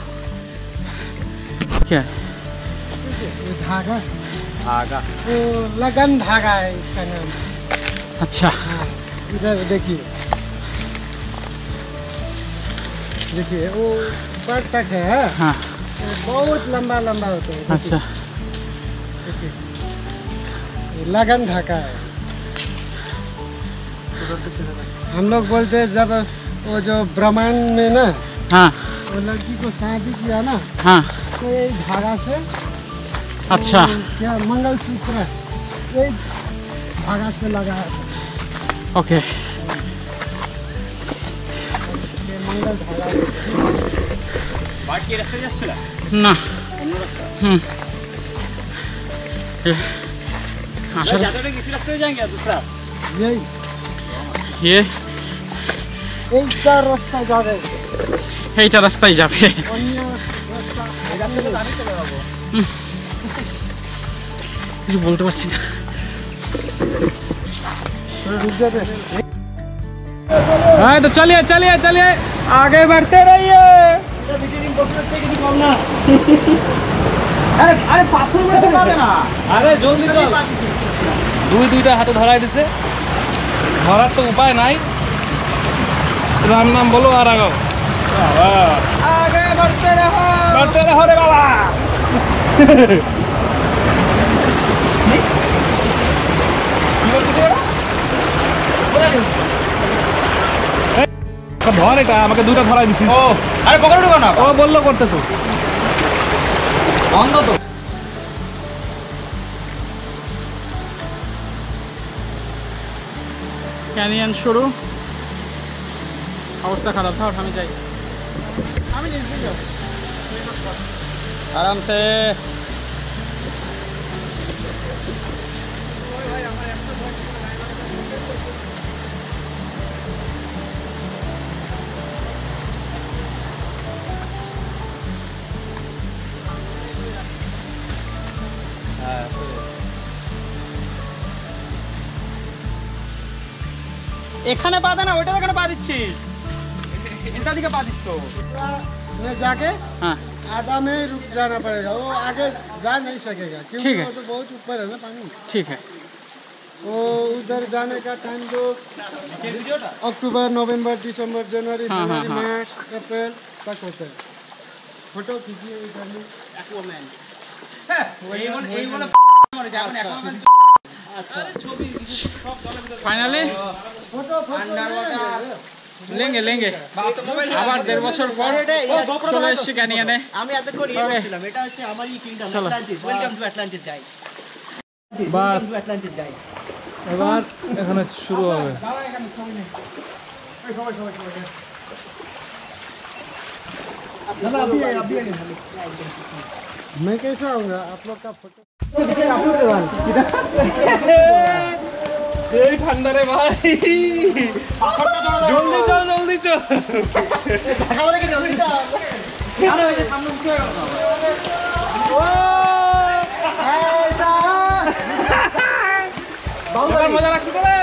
क्या धागा धागा? वो लगन धागा है इसका नाम। अच्छा इधर देखिए, देखिए वो ऊपर तक है, हाँ बहुत लंबा लंबा होता है। देखिए, अच्छा देखिए ये लगन धागा है। हम लोग बोलते हैं जब वो जो ब्रह्मांड में ना हाँ वो लड़की को शादी किया ना, हाँ तो ये धागा से अच्छा वो क्या मंगलसूत्र ये धागा से लगाया था। ओके। ये मंगल धागा ना आशा यही ये एक चार रास्ता जावे, এইটা রাস্তায় যাবে। अन्य रास्ता কিছু বলতে পারছি না। रुक जाते। हाँ तो चलिए चलिए चलिए, आगे बढ़ते रहिए। আরে জলদি চল, দুইটা হাতে ধরাই দিছে, ধরার তো উপায় নাই। রাম নাম বলো আর আগাও। আগে बढ़ते रहो রে বাবা। ধর এটা, আমাকে দুটা ধরাই দিছিস। ও আরে পকেটে ঢোকা না, ও বললো করতে তো বন্ধ তো। ক্যানিয়ন শুরু, অবস্থা খারাপ। ধর আমি যাই, আমি নিজে যাব আরাম সে। এখানে পা দে না, ওইটা এখানে পা দিচ্ছিস, এটা দিকে পা দিস তো। में जाके हाँ आधा में ही रुक जाना पड़ेगा, वो आगे जा नहीं सकेगा क्योंकि ठीक है। वो तो बहुत ऊपर है ना पानी। ठीक है। वो उधर जाने का टाइम जो अक्टूबर नवंबर दिसंबर जनवरी हाँ, फरवरी हाँ। मार्च अप्रैल तक होता है। फोटो खींचिए इधर में। ফাইনালি লেঙ্গে লেঙ্গে আবার 1.5 বছর পর চলে এসেছি ক্যানিয়নে। আমি এতক্ষণ ইয়ে করছিলাম, এটা হচ্ছে আমারই kingdom Atlantis. Welcome to Atlantis guys. Bus Atlantis guys. এবার এখানে শুরু হবে। मैं कैसा आऊँगा आप लोग का फोटो এই ঠান্ডা রে ভাই, জলদি চল জলদি চল। মজা লাগছে তো রে।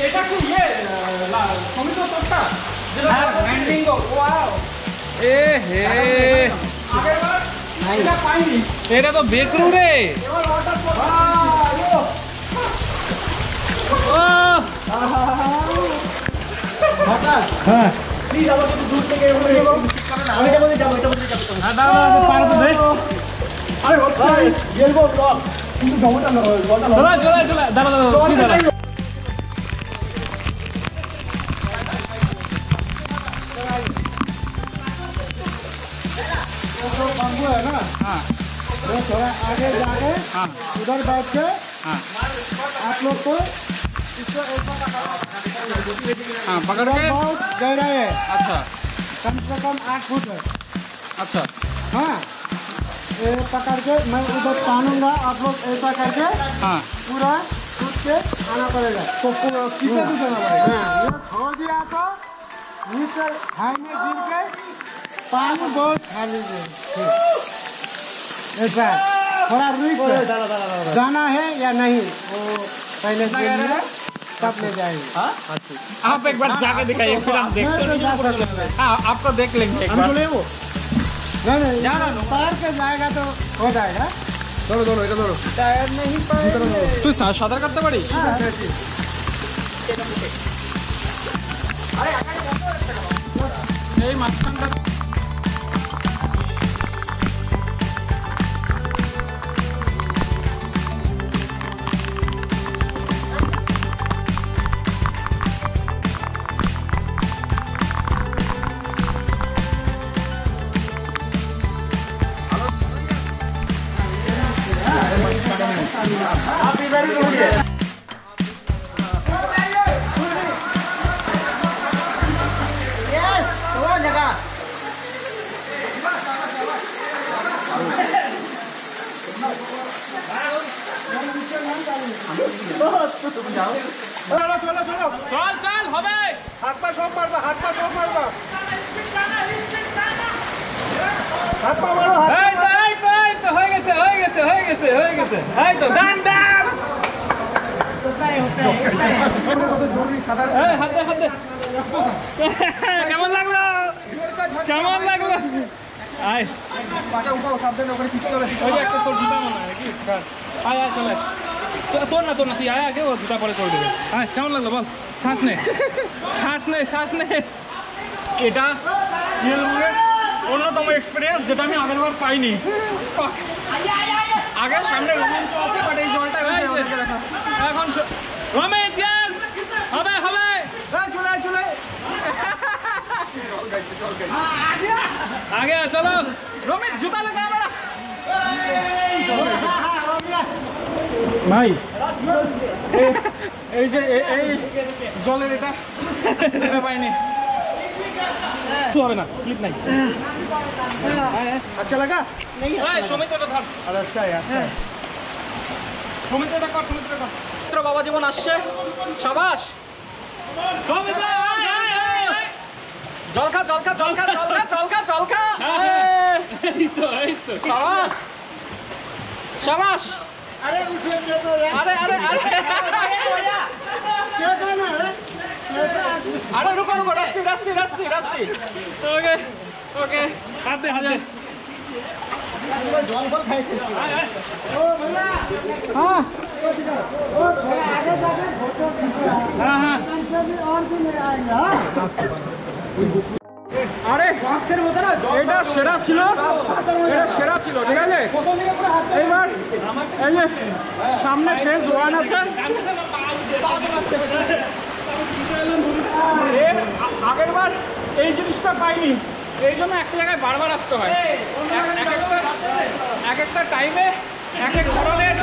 এটা কি ইয়ে সমুদ্র তটটা যেটা ল্যান্ডিং ওয়াও এ হে এটা তো বেকরু রে। बम्बू है ना, वो थोड़ा आगे जाके उधर बैठ के आप लोग को इसको पकड़ के बहुत गहरा है, अच्छा कम से कम 8 फुट है। अच्छा हाँ, ये पकड़ के मैं उधर तानूंगा, आप लोग ऐसा करके हाँ पूरा कूद के आना पड़ेगा। तो किसे भी जाना पड़ेगा। ये छोड़ दिया तो नीचे हाई में गिर के पानी बहुत खाली है। ऐसा थोड़ा रुक जाना है या नहीं वो पहले तब ले जाएंगे। आप एक बार जाके दिखाइए फिर हम देखते हैं। हाँ आपको देख लेंगे एक बार। वो नहीं पैर के जाएगा तो हो जाएगा। ধরো এটা ধরো। টায়ার नहीं पाएंगे। তুই সাঁতার কাটতে পারিস? এই মাঝখানটা চল চল হবে। হাত পা সব মারবা, হাত পা সব মারবা, হাত পা মারো। এই তো এই তো এই তো হয়ে গেছে হয়ে গেছে হয়ে গেছে হয়ে গেছে। এই তো ডান ডান। এই হাতে হাতে। কেমন লাগলো কেমন লাগলো? আয় পাটা উঠাও, সাবধানে, ওখানে কিছু যাবে। ওই যে একটা তোর জুতা মনে হয় নাকি? আয় আয় চলে তোর না তুই আয় আগে, ও জুতা পরে করে দেবে। আয় কেমন লাগলো বল? শ্বাস নে শ্বাস নে শ্বাস নে। এটা রিয়েলমির অন্যতম এক্সপিরিয়েন্স যেটা আমি আগের বার পাইনি। আগে সামনে রোমাঞ্চ আছে বাট এই জলটা এখন রমেশ yes! হবে হবে। চলে চলে আগে চলো রমেশ জুতা লাগা আমরা ভাই। এই যে এই জলের এটা পাইনি। কিছু হবে না, স্লিপ নাই। अच्छा लगा? সমিত্রটা ধর। अच्छा है, अच्छा है। সমিত্রটা কর সমিত্রটা কর। মিত্র বাবা জীবন আসছে, সাবাস। সমিত্র জলখা জলখা জলখা জলখা জলখা জলখা। এই তো এই তো সাবাস সাবাস। अरे उठे तो यार, আরে আরে আরে क्या करना है? আরে রুকো রুকো, রাস্সি রাস্সি রাস্সি রাস্সি। ওকে ওকে হাতে হাতে। जल फल खाए थे। ओ भैया, হ্যাঁ ओ थोड़ा आगे जाके फोटो खींचो। হ্যাঁ হ্যাঁ इससे भी और भी ले आएंगे। हाँ? আরে এটা সেরা ছিল, এটা সেরা ছিল, ঠিক আছে। এইবার এই যে সামনে ফেজ 1 আছে, আগের বার এই জিনিসটা পাইনি, এই জন্য একটা জায়গায় বারবার আসতে হয়। এক একটা টাইমে এক এক ধরনের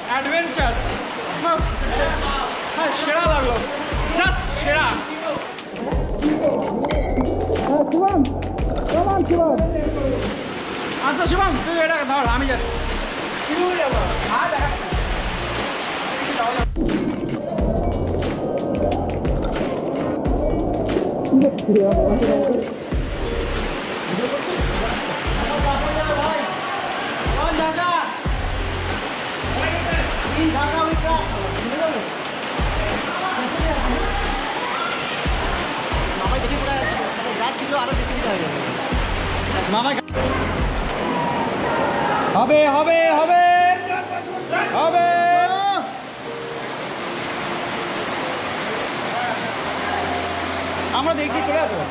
অ্যাডভেঞ্চার। হ্যাঁ, সেরা লাগলো, জাস্ট সেরা। শিবম, কেমন শিবম? আচ্ছা শিবম, তুই এটা ধর, আমি যাচ্ছি। হবে হবে হবে হবে। আমরা দেখি চলে আসবো।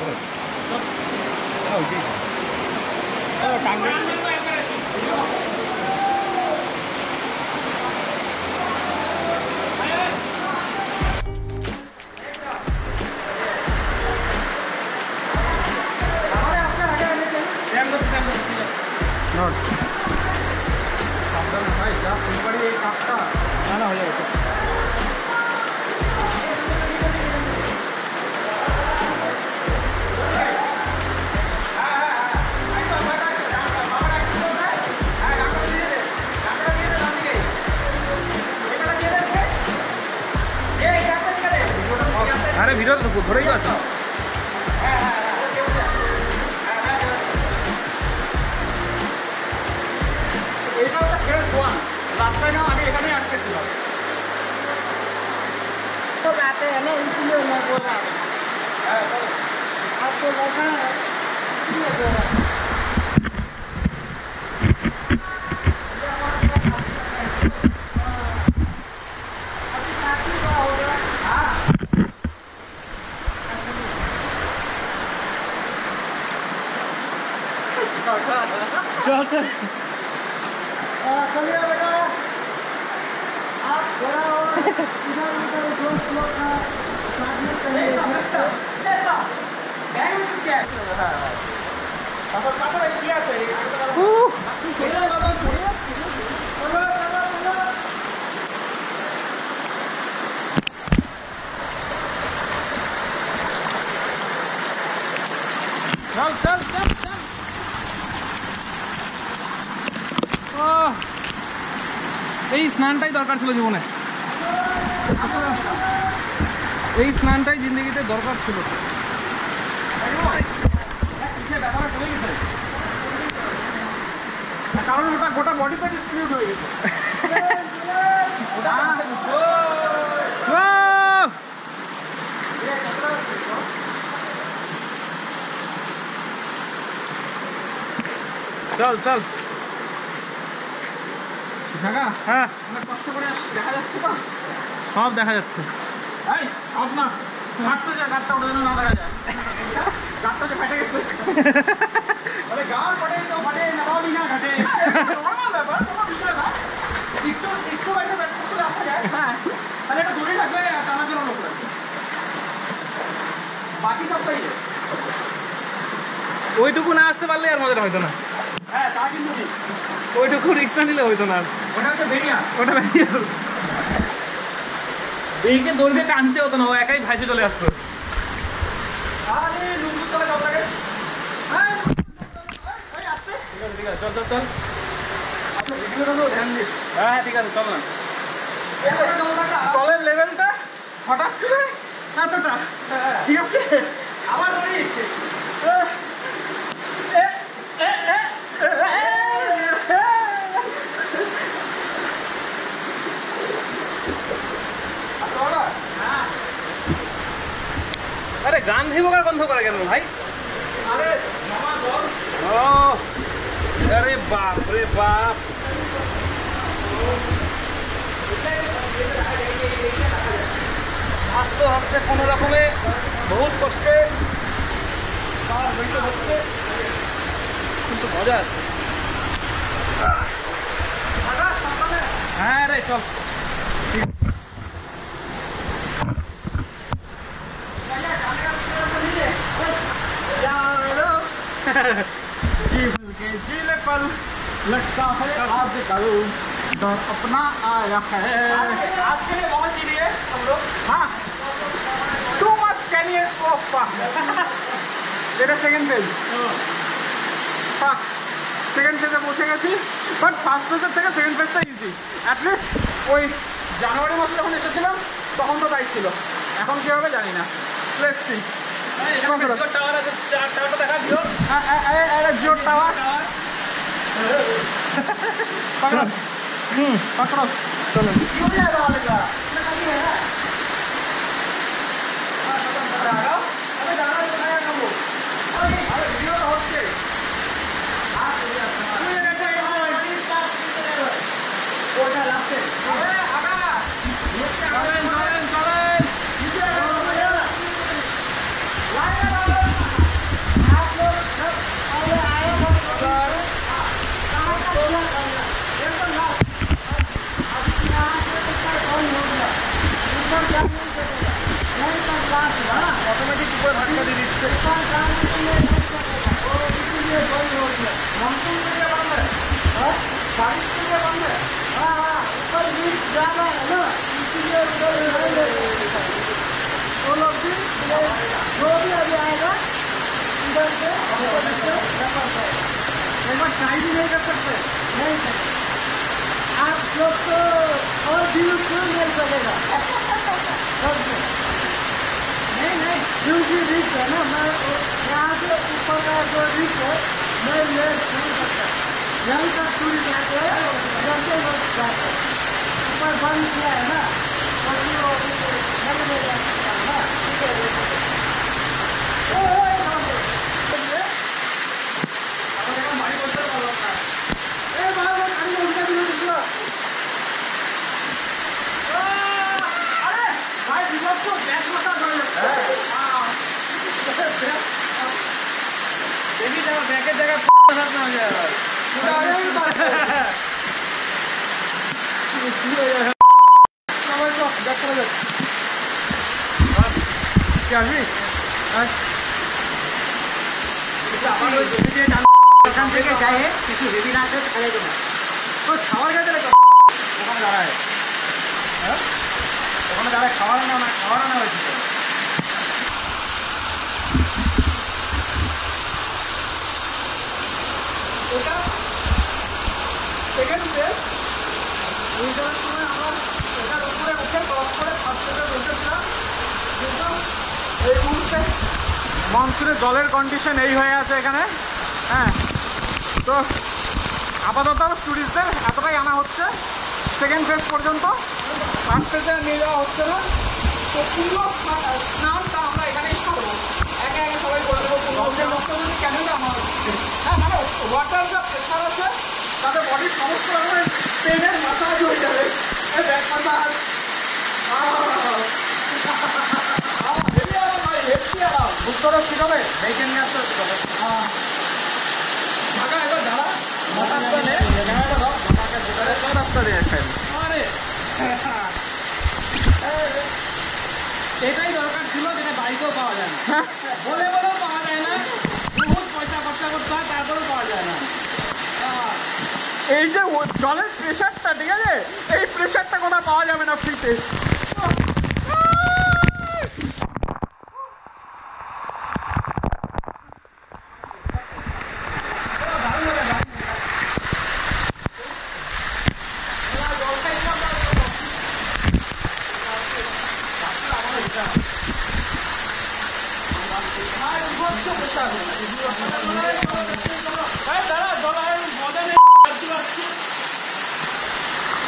আরে ভিডিও তো ধরেই আছে। এইটা হচ্ছে ফেজ 1। লাস্ট টাইম আমি এখানেই আটকেছিলাম। तो आते हैं ना, इसलिए मैं बोल रहा हूँ आपको लगा है इसलिए बोल रहा हूँ। चल चल चलिए बेटा, आप थोड़ा और इधर उधर दोस्त लोग का साथ में चलिए। चल चल चल चल। এই স্নানটাই দরকার ছিল জীবনে, এই স্নানটাই জিন্দগিতে দরকার ছিল। কারণ ওটা গোটা বডিতে ডিস্ট্রিবিউট হয়ে গেছে। চল চল। হ্যাঁ, কষ্ট করে দেখা যাচ্ছে তো, সব দেখা যাচ্ছে। এই সব না, ঘাটতে যা, ঘাটটা ওটা যেন না দেখা যায়। ঘাটটা যে ফেটে গেছে, আরে গাঁর ফটে তো ফটে, নামাবি না ঘাটে, নর্মাল ব্যাপার, কোনো বিষয় না। একটু একটু বাইরে ব্যাট করতে আসা যায়, হ্যাঁ, তাহলে এটা দূরে থাকবে, টানার জন্য লোক লাগবে, বাকি সব তাই। ওইটুকু না আসতে পারলে আর মজাটা হয়তো না। হ্যাঁ, তা কিন্তু ওইটুকু রিক্স না নিলে হইতো না। ওটা হচ্ছে ভেড়িয়া, ওটা ভেড়িয়া। এইকে দৌড়ে টানতে হতো না, ও একাই ভাসে চলে আসতো। আরে লুঙ্গুর তলে যাও লাগে। ঠিক আছে, চল চল চল। আপনার ভিডিওটা তো ধ্যান দিস। হ্যাঁ ঠিক আছে, চল না। চলের লেভেলটা হঠাৎ করে এতটা, ঠিক আছে। আবার ধরিস আরে গান্ধী বোকার গন্ধ করে কেন ভাই? আরে ও আরে বাপ রে বাপ, আস্তে আস্তে কোনো রকমে বহুত কষ্টে কার বইতে হচ্ছে কিন্তু মজা আছে। হ্যাঁ রে চল। झील के झील पर लगता है आजकल डर अपना आया है। आज के लिए बहुत चीज है हम लोग। हाँ too much can you of এটা সেকেন্ড পেজ। সেকেন্ড পেজে পৌঁছে গেছি, বাট ফার্স্ট পেজের থেকে সেকেন্ড পেজটা ইজি। অ্যাটলিস্ট ওই জানুয়ারি মাসে যখন এসেছিলাম তখন তো তাই ছিল, এখন কী হবে জানি না। Let's see. টাওয়ার আছে, টাওয়ারটা দেখা দিও। জিও টাওয়ার पकड़ो चलो। ऑटोमेटिक ऊपर धक्का दे दीजिए। एक बार ट्राई भी नहीं कर सकते। नहीं सर, आप लोग तो और व्यू क्यों नहीं चलेगा? नहीं व्यू भी रिच है ना, मैं यहाँ से ऊपर का जो रिच है मैं ले नहीं सकता। यहीं तक टूरी जाते हैं, जैसे लोग जाते हैं ऊपर बंद किया है ना, नहीं ले जा सकता ना। এখান থেকে যাই কিছু হেভি না আছে খাওয়া যাবে না। খাওয়ার গেছে ওখানে দাঁড়ায়, হ্যাঁ ওখানে দাঁড়ায় খাওয়ার না হয়েছে। এটা সেকেন্ড পেজ। এইটার সময় আমরা এটার উপরে উঠে ক্রস করে ফার্স্ট পেজে বসেছিলাম, কিন্তু এই মুহূর্তে মনসুনের জলের কন্ডিশন এই হয়ে আছে এখানে। হ্যাঁ তো আপাতত টুরিস্টদের এতটাই আনা হচ্ছে সেকেন্ড ফেজ পর্যন্ত, ফার্স্ট ফেজে নিয়ে যাওয়া হচ্ছে না। তো পুরো স্নানটা আমরা এখানেই করবো, একে একে সবাই করে দেবো। পুরো কেন আমার হচ্ছে, হ্যাঁ মানে ওয়াটার যা প্রেশার আছে তাদের বডির সমস্ত রকমের পেনের মাসাজ হয়ে যাবে। ব্যাক মাসাজ বুঝতে শিখাবে, এইটা নিয়ে আসতে শিখাবে। ঢাকা এবার ঢালা মাথাটা নে, ক্যামেরাটা দাও, রাস্তা দিয়ে একটা আরে এটাই দরকার ছিল, যেটা বাইকেও পাওয়া যায় না, বলেও পাওয়া যায় না, বহুত পয়সা খরচা করতে হয় তারপরেও পাওয়া যায় না। এই যে জলের প্রেশারটা, ঠিক আছে, এই প্রেশারটা কোথাও পাওয়া যাবে না ফ্রিতে।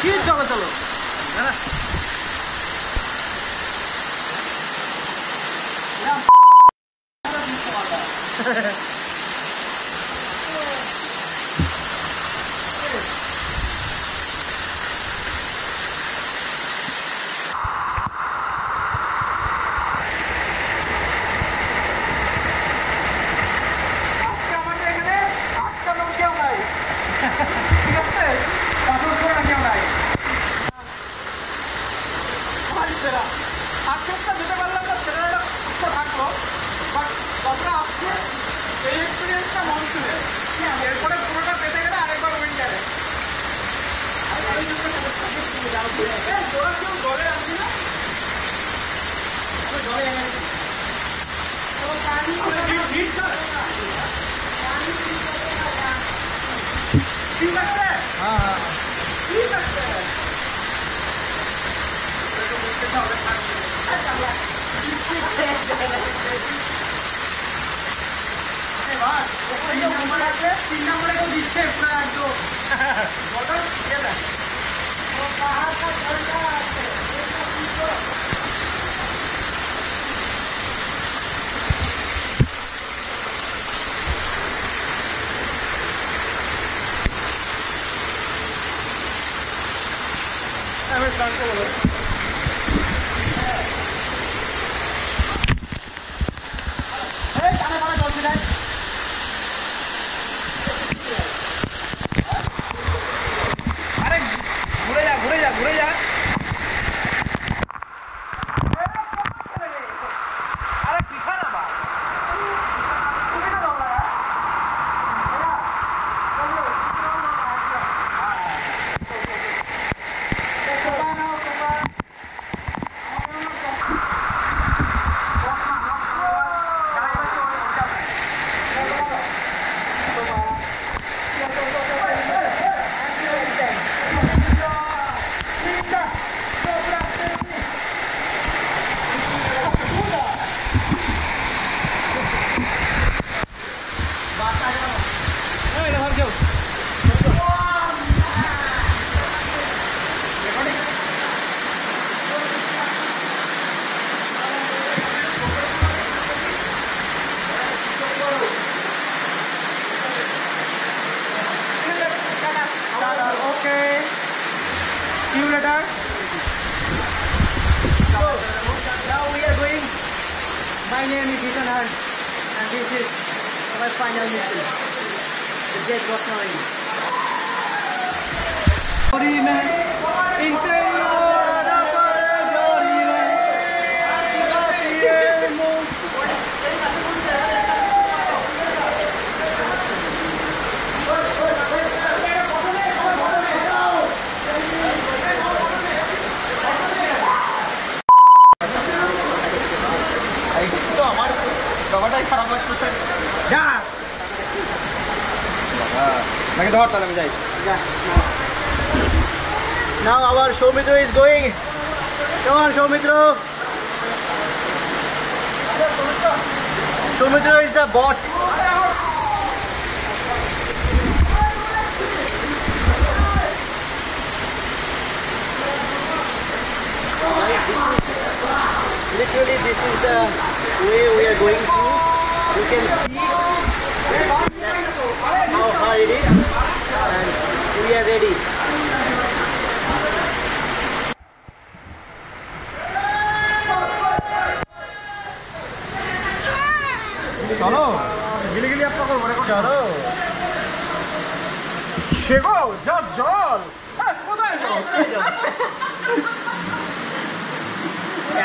কি চলো চলো সেরা সাকসেসটা যেতে পারলাম না সেটা একটা দুঃখ থাকলো, বাট যতটা আসছে এই এক্সপিরিয়েন্সটা মন শুনে এরপরে পুরোটা পেতে গেলে আরেকবার উইন্টারে তোরা কেউ জলে আসবি না, জলে ঠিক আছে। হ্যাঁ ঠিক আছে। তিন নম্বরে কেউ দিচ্ছে পুরো একদম My name is Ethan Hunt and this is my final mission. The jet was flying. Sorry man, Now our Shomitra is going. Come on, Shomitra. Shomitra is the bot. Literally, this is the way we are going through. You can see how hard it is, and we are ready. চলো গিলি গিলি আপনা করবো record চলো শেগো যা জল কোথায়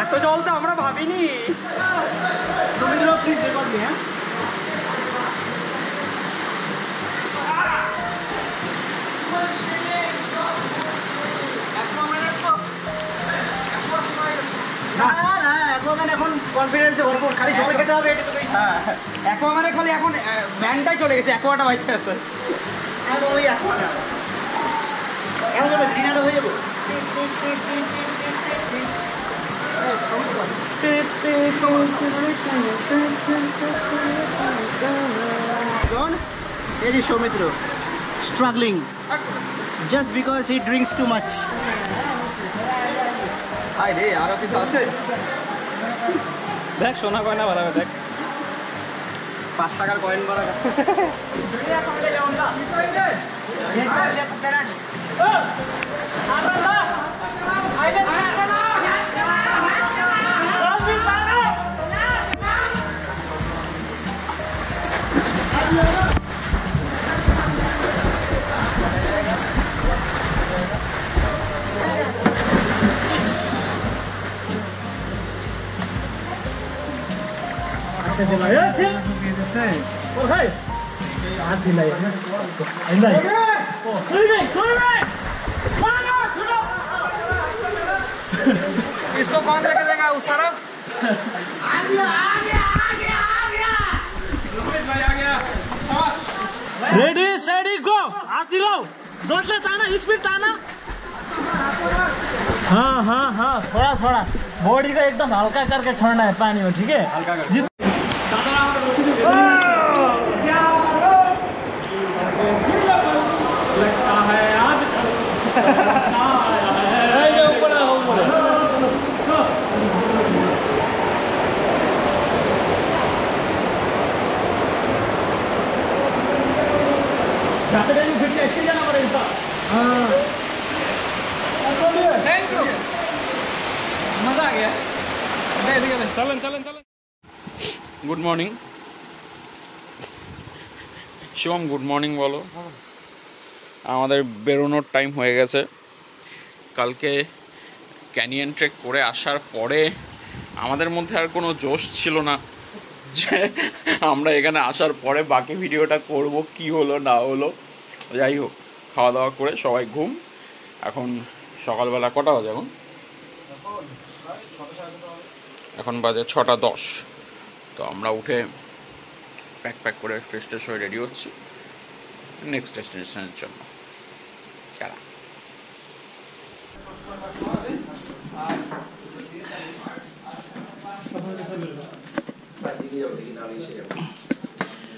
এত জল তো আমরা ভাবিনি তুমি তো প্লিজ রেকর্ড নি হ্যাঁ এখন কনফিডেন্সে ভরপুর খালি জল খেতে হবে হ্যাঁ অ্যাকোয়াগানে খালি এখন ব্যান্ডটাই চলে গেছে অ্যাকোয়াটা বাচ্চা আছে ওই অ্যাকোয়াটা কেমন যাবে গ্রিনারও হয়ে যাবো There is Shomitra struggling just because he drinks too much. Hi, hey, আরো কিছু আছে দেখ সোনা কয়না বাড়াবে দেখ 5 টাকার কয়েন বাড়াবে इसको कौन लेके देगा उस तरफ? रेडी स्टेडी गो, हाथ हिलाओ, जोर से ताना, स्पीड ताना। हाँ हाँ हाँ, थोड़ा थोड़ा बॉडी को एकदम हल्का करके छोड़ना है पानी में, ठीक है? हल्का करके। लगता है आज जाते टाइम फिर ऐसे जाना पड़ेगा। हाँ थैंक यू, मजा आ गया। चलन चलन चलन। Good morning Shivam, good morning বলো। আমাদের বেরোনোর টাইম হয়ে গেছে। কালকে ক্যানিয়ন ট্রেক করে আসার পরে আমাদের মধ্যে আর কোনো জোশ ছিল না যে আমরা এখানে আসার পরে বাকি ভিডিওটা করব, কি হলো না হলো। যাই হোক, খাওয়া দাওয়া করে সবাই ঘুম। এখন সকালবেলা কটা বাজে? এখন বাজে 6:10। তো আমরা উঠে প্যাক করে ফ্রেশ ট্রেশ হয়ে রেডি হচ্ছি নেক্সট ডেস্টিনেশনের জন্য। খেলা।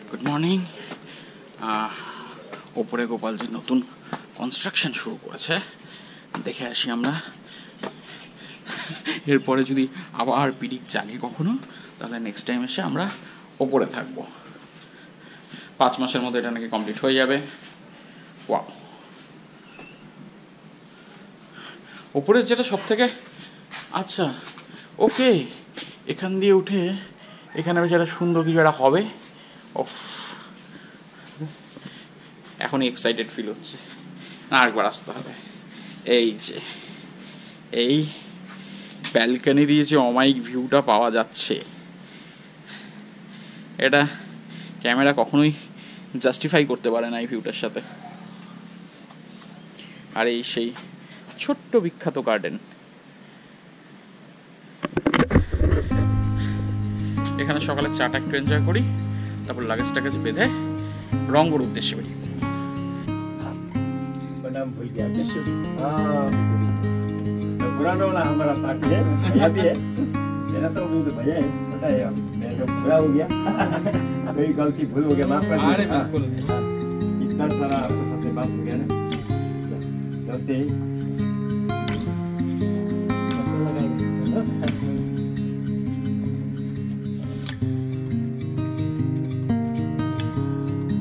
Good morning. ওপরে গোপালজি নতুন কনস্ট্রাকশন শুরু করেছে, দেখে আসি আমরা। এরপরে যদি আবার পিরিক জাগে কখনো, তাহলে নেক্সট টাইম এসে আমরা ওপরে থাকবো। 5 মাসের মধ্যে এটা নাকি কমপ্লিট হয়ে যাবে। ওয়াও, ওপরে যেটা সব থেকে আচ্ছা, ওকে, এখান দিয়ে উঠে এখানে বেশ একটা সুন্দর কিছু একটা হবে। ওফ, এখনই এক্সাইটেড ফিল হচ্ছে। না, আরেকবার আসতে হবে। এই যে এই ব্যালকনি দিয়ে যে অমায়িক ভিউটা পাওয়া যাচ্ছে, এটা ক্যামেরা কখনোই জাস্টিফাই করতে পারে না এই ভিউটার সাথে। আর এই সেই ছোট্ট বিখ্যাত গার্ডেন। এখানে সকালে চাটা একটু এনজয় করি, তারপর লাগেজটা কাছে বেঁধে রংপুর উদ্দেশ্যে বেরিয়ে। पुराना वाला हमारा पार्टी है, भैया भी है। मेरा तो भैया है, पता है, मेरे को पूरा हो गया। कोई गलती भूल हो गया, माफ कर दीजिए। अरे बिल्कुल, इतना सारा आपके साथ बात हो गया ना। नमस्ते।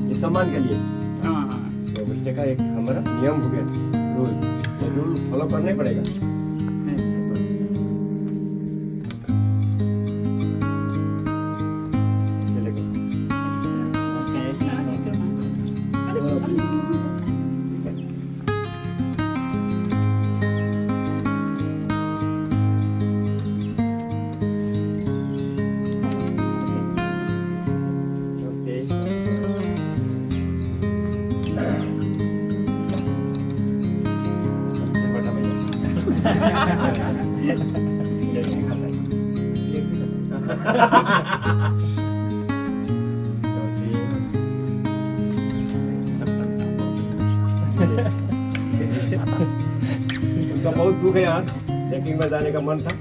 ये सम्मान के लिए। हाँ, बोलते का एक हमारा नियम हो गया, रूल। ये रूल फॉलो करना ही पड़ेगा। उनका बहुत दुख है आज, ट्रैकिंग में जाने का मन था।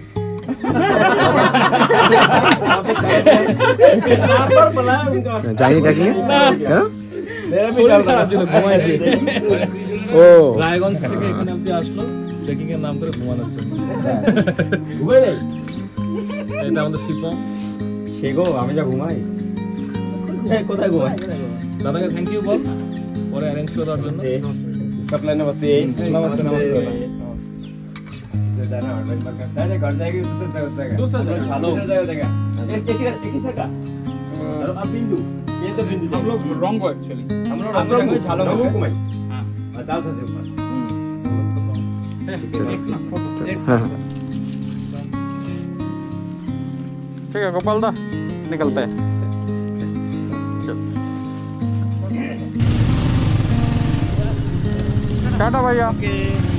जाएंगे ट्रैकिंग? मेरा भी ও রায়গঞ্জ থেকে এখানে অবধি আসলো ট্রেকিং এর নাম করে ঘুমানোর জন্য। ঘুমাই নাই, এটা আমাদের শিপম। সে গো, আমি যা ঘুমাই। কোথায় ঘুমাই? দাদাকে থ্যাংক ইউ বল পরে অ্যারেঞ্জ করে দেওয়ার জন্য। सबला नमस्ते। नमस्ते नमस्ते। जाना हड़बड़ मत कर। अरे घर जाएगी दूसरा जगह हेलो जगह देगा। एक ही जगह। अब बिंदु, ये तो बिंदु हम लोग रॉन्ग हो एक्चुअली। हम लोग छालो में घुमाई। हां, बचाव से ऊपर। ঠিক আছে গোপাল দা, निकलते हैं। टाटा भैया।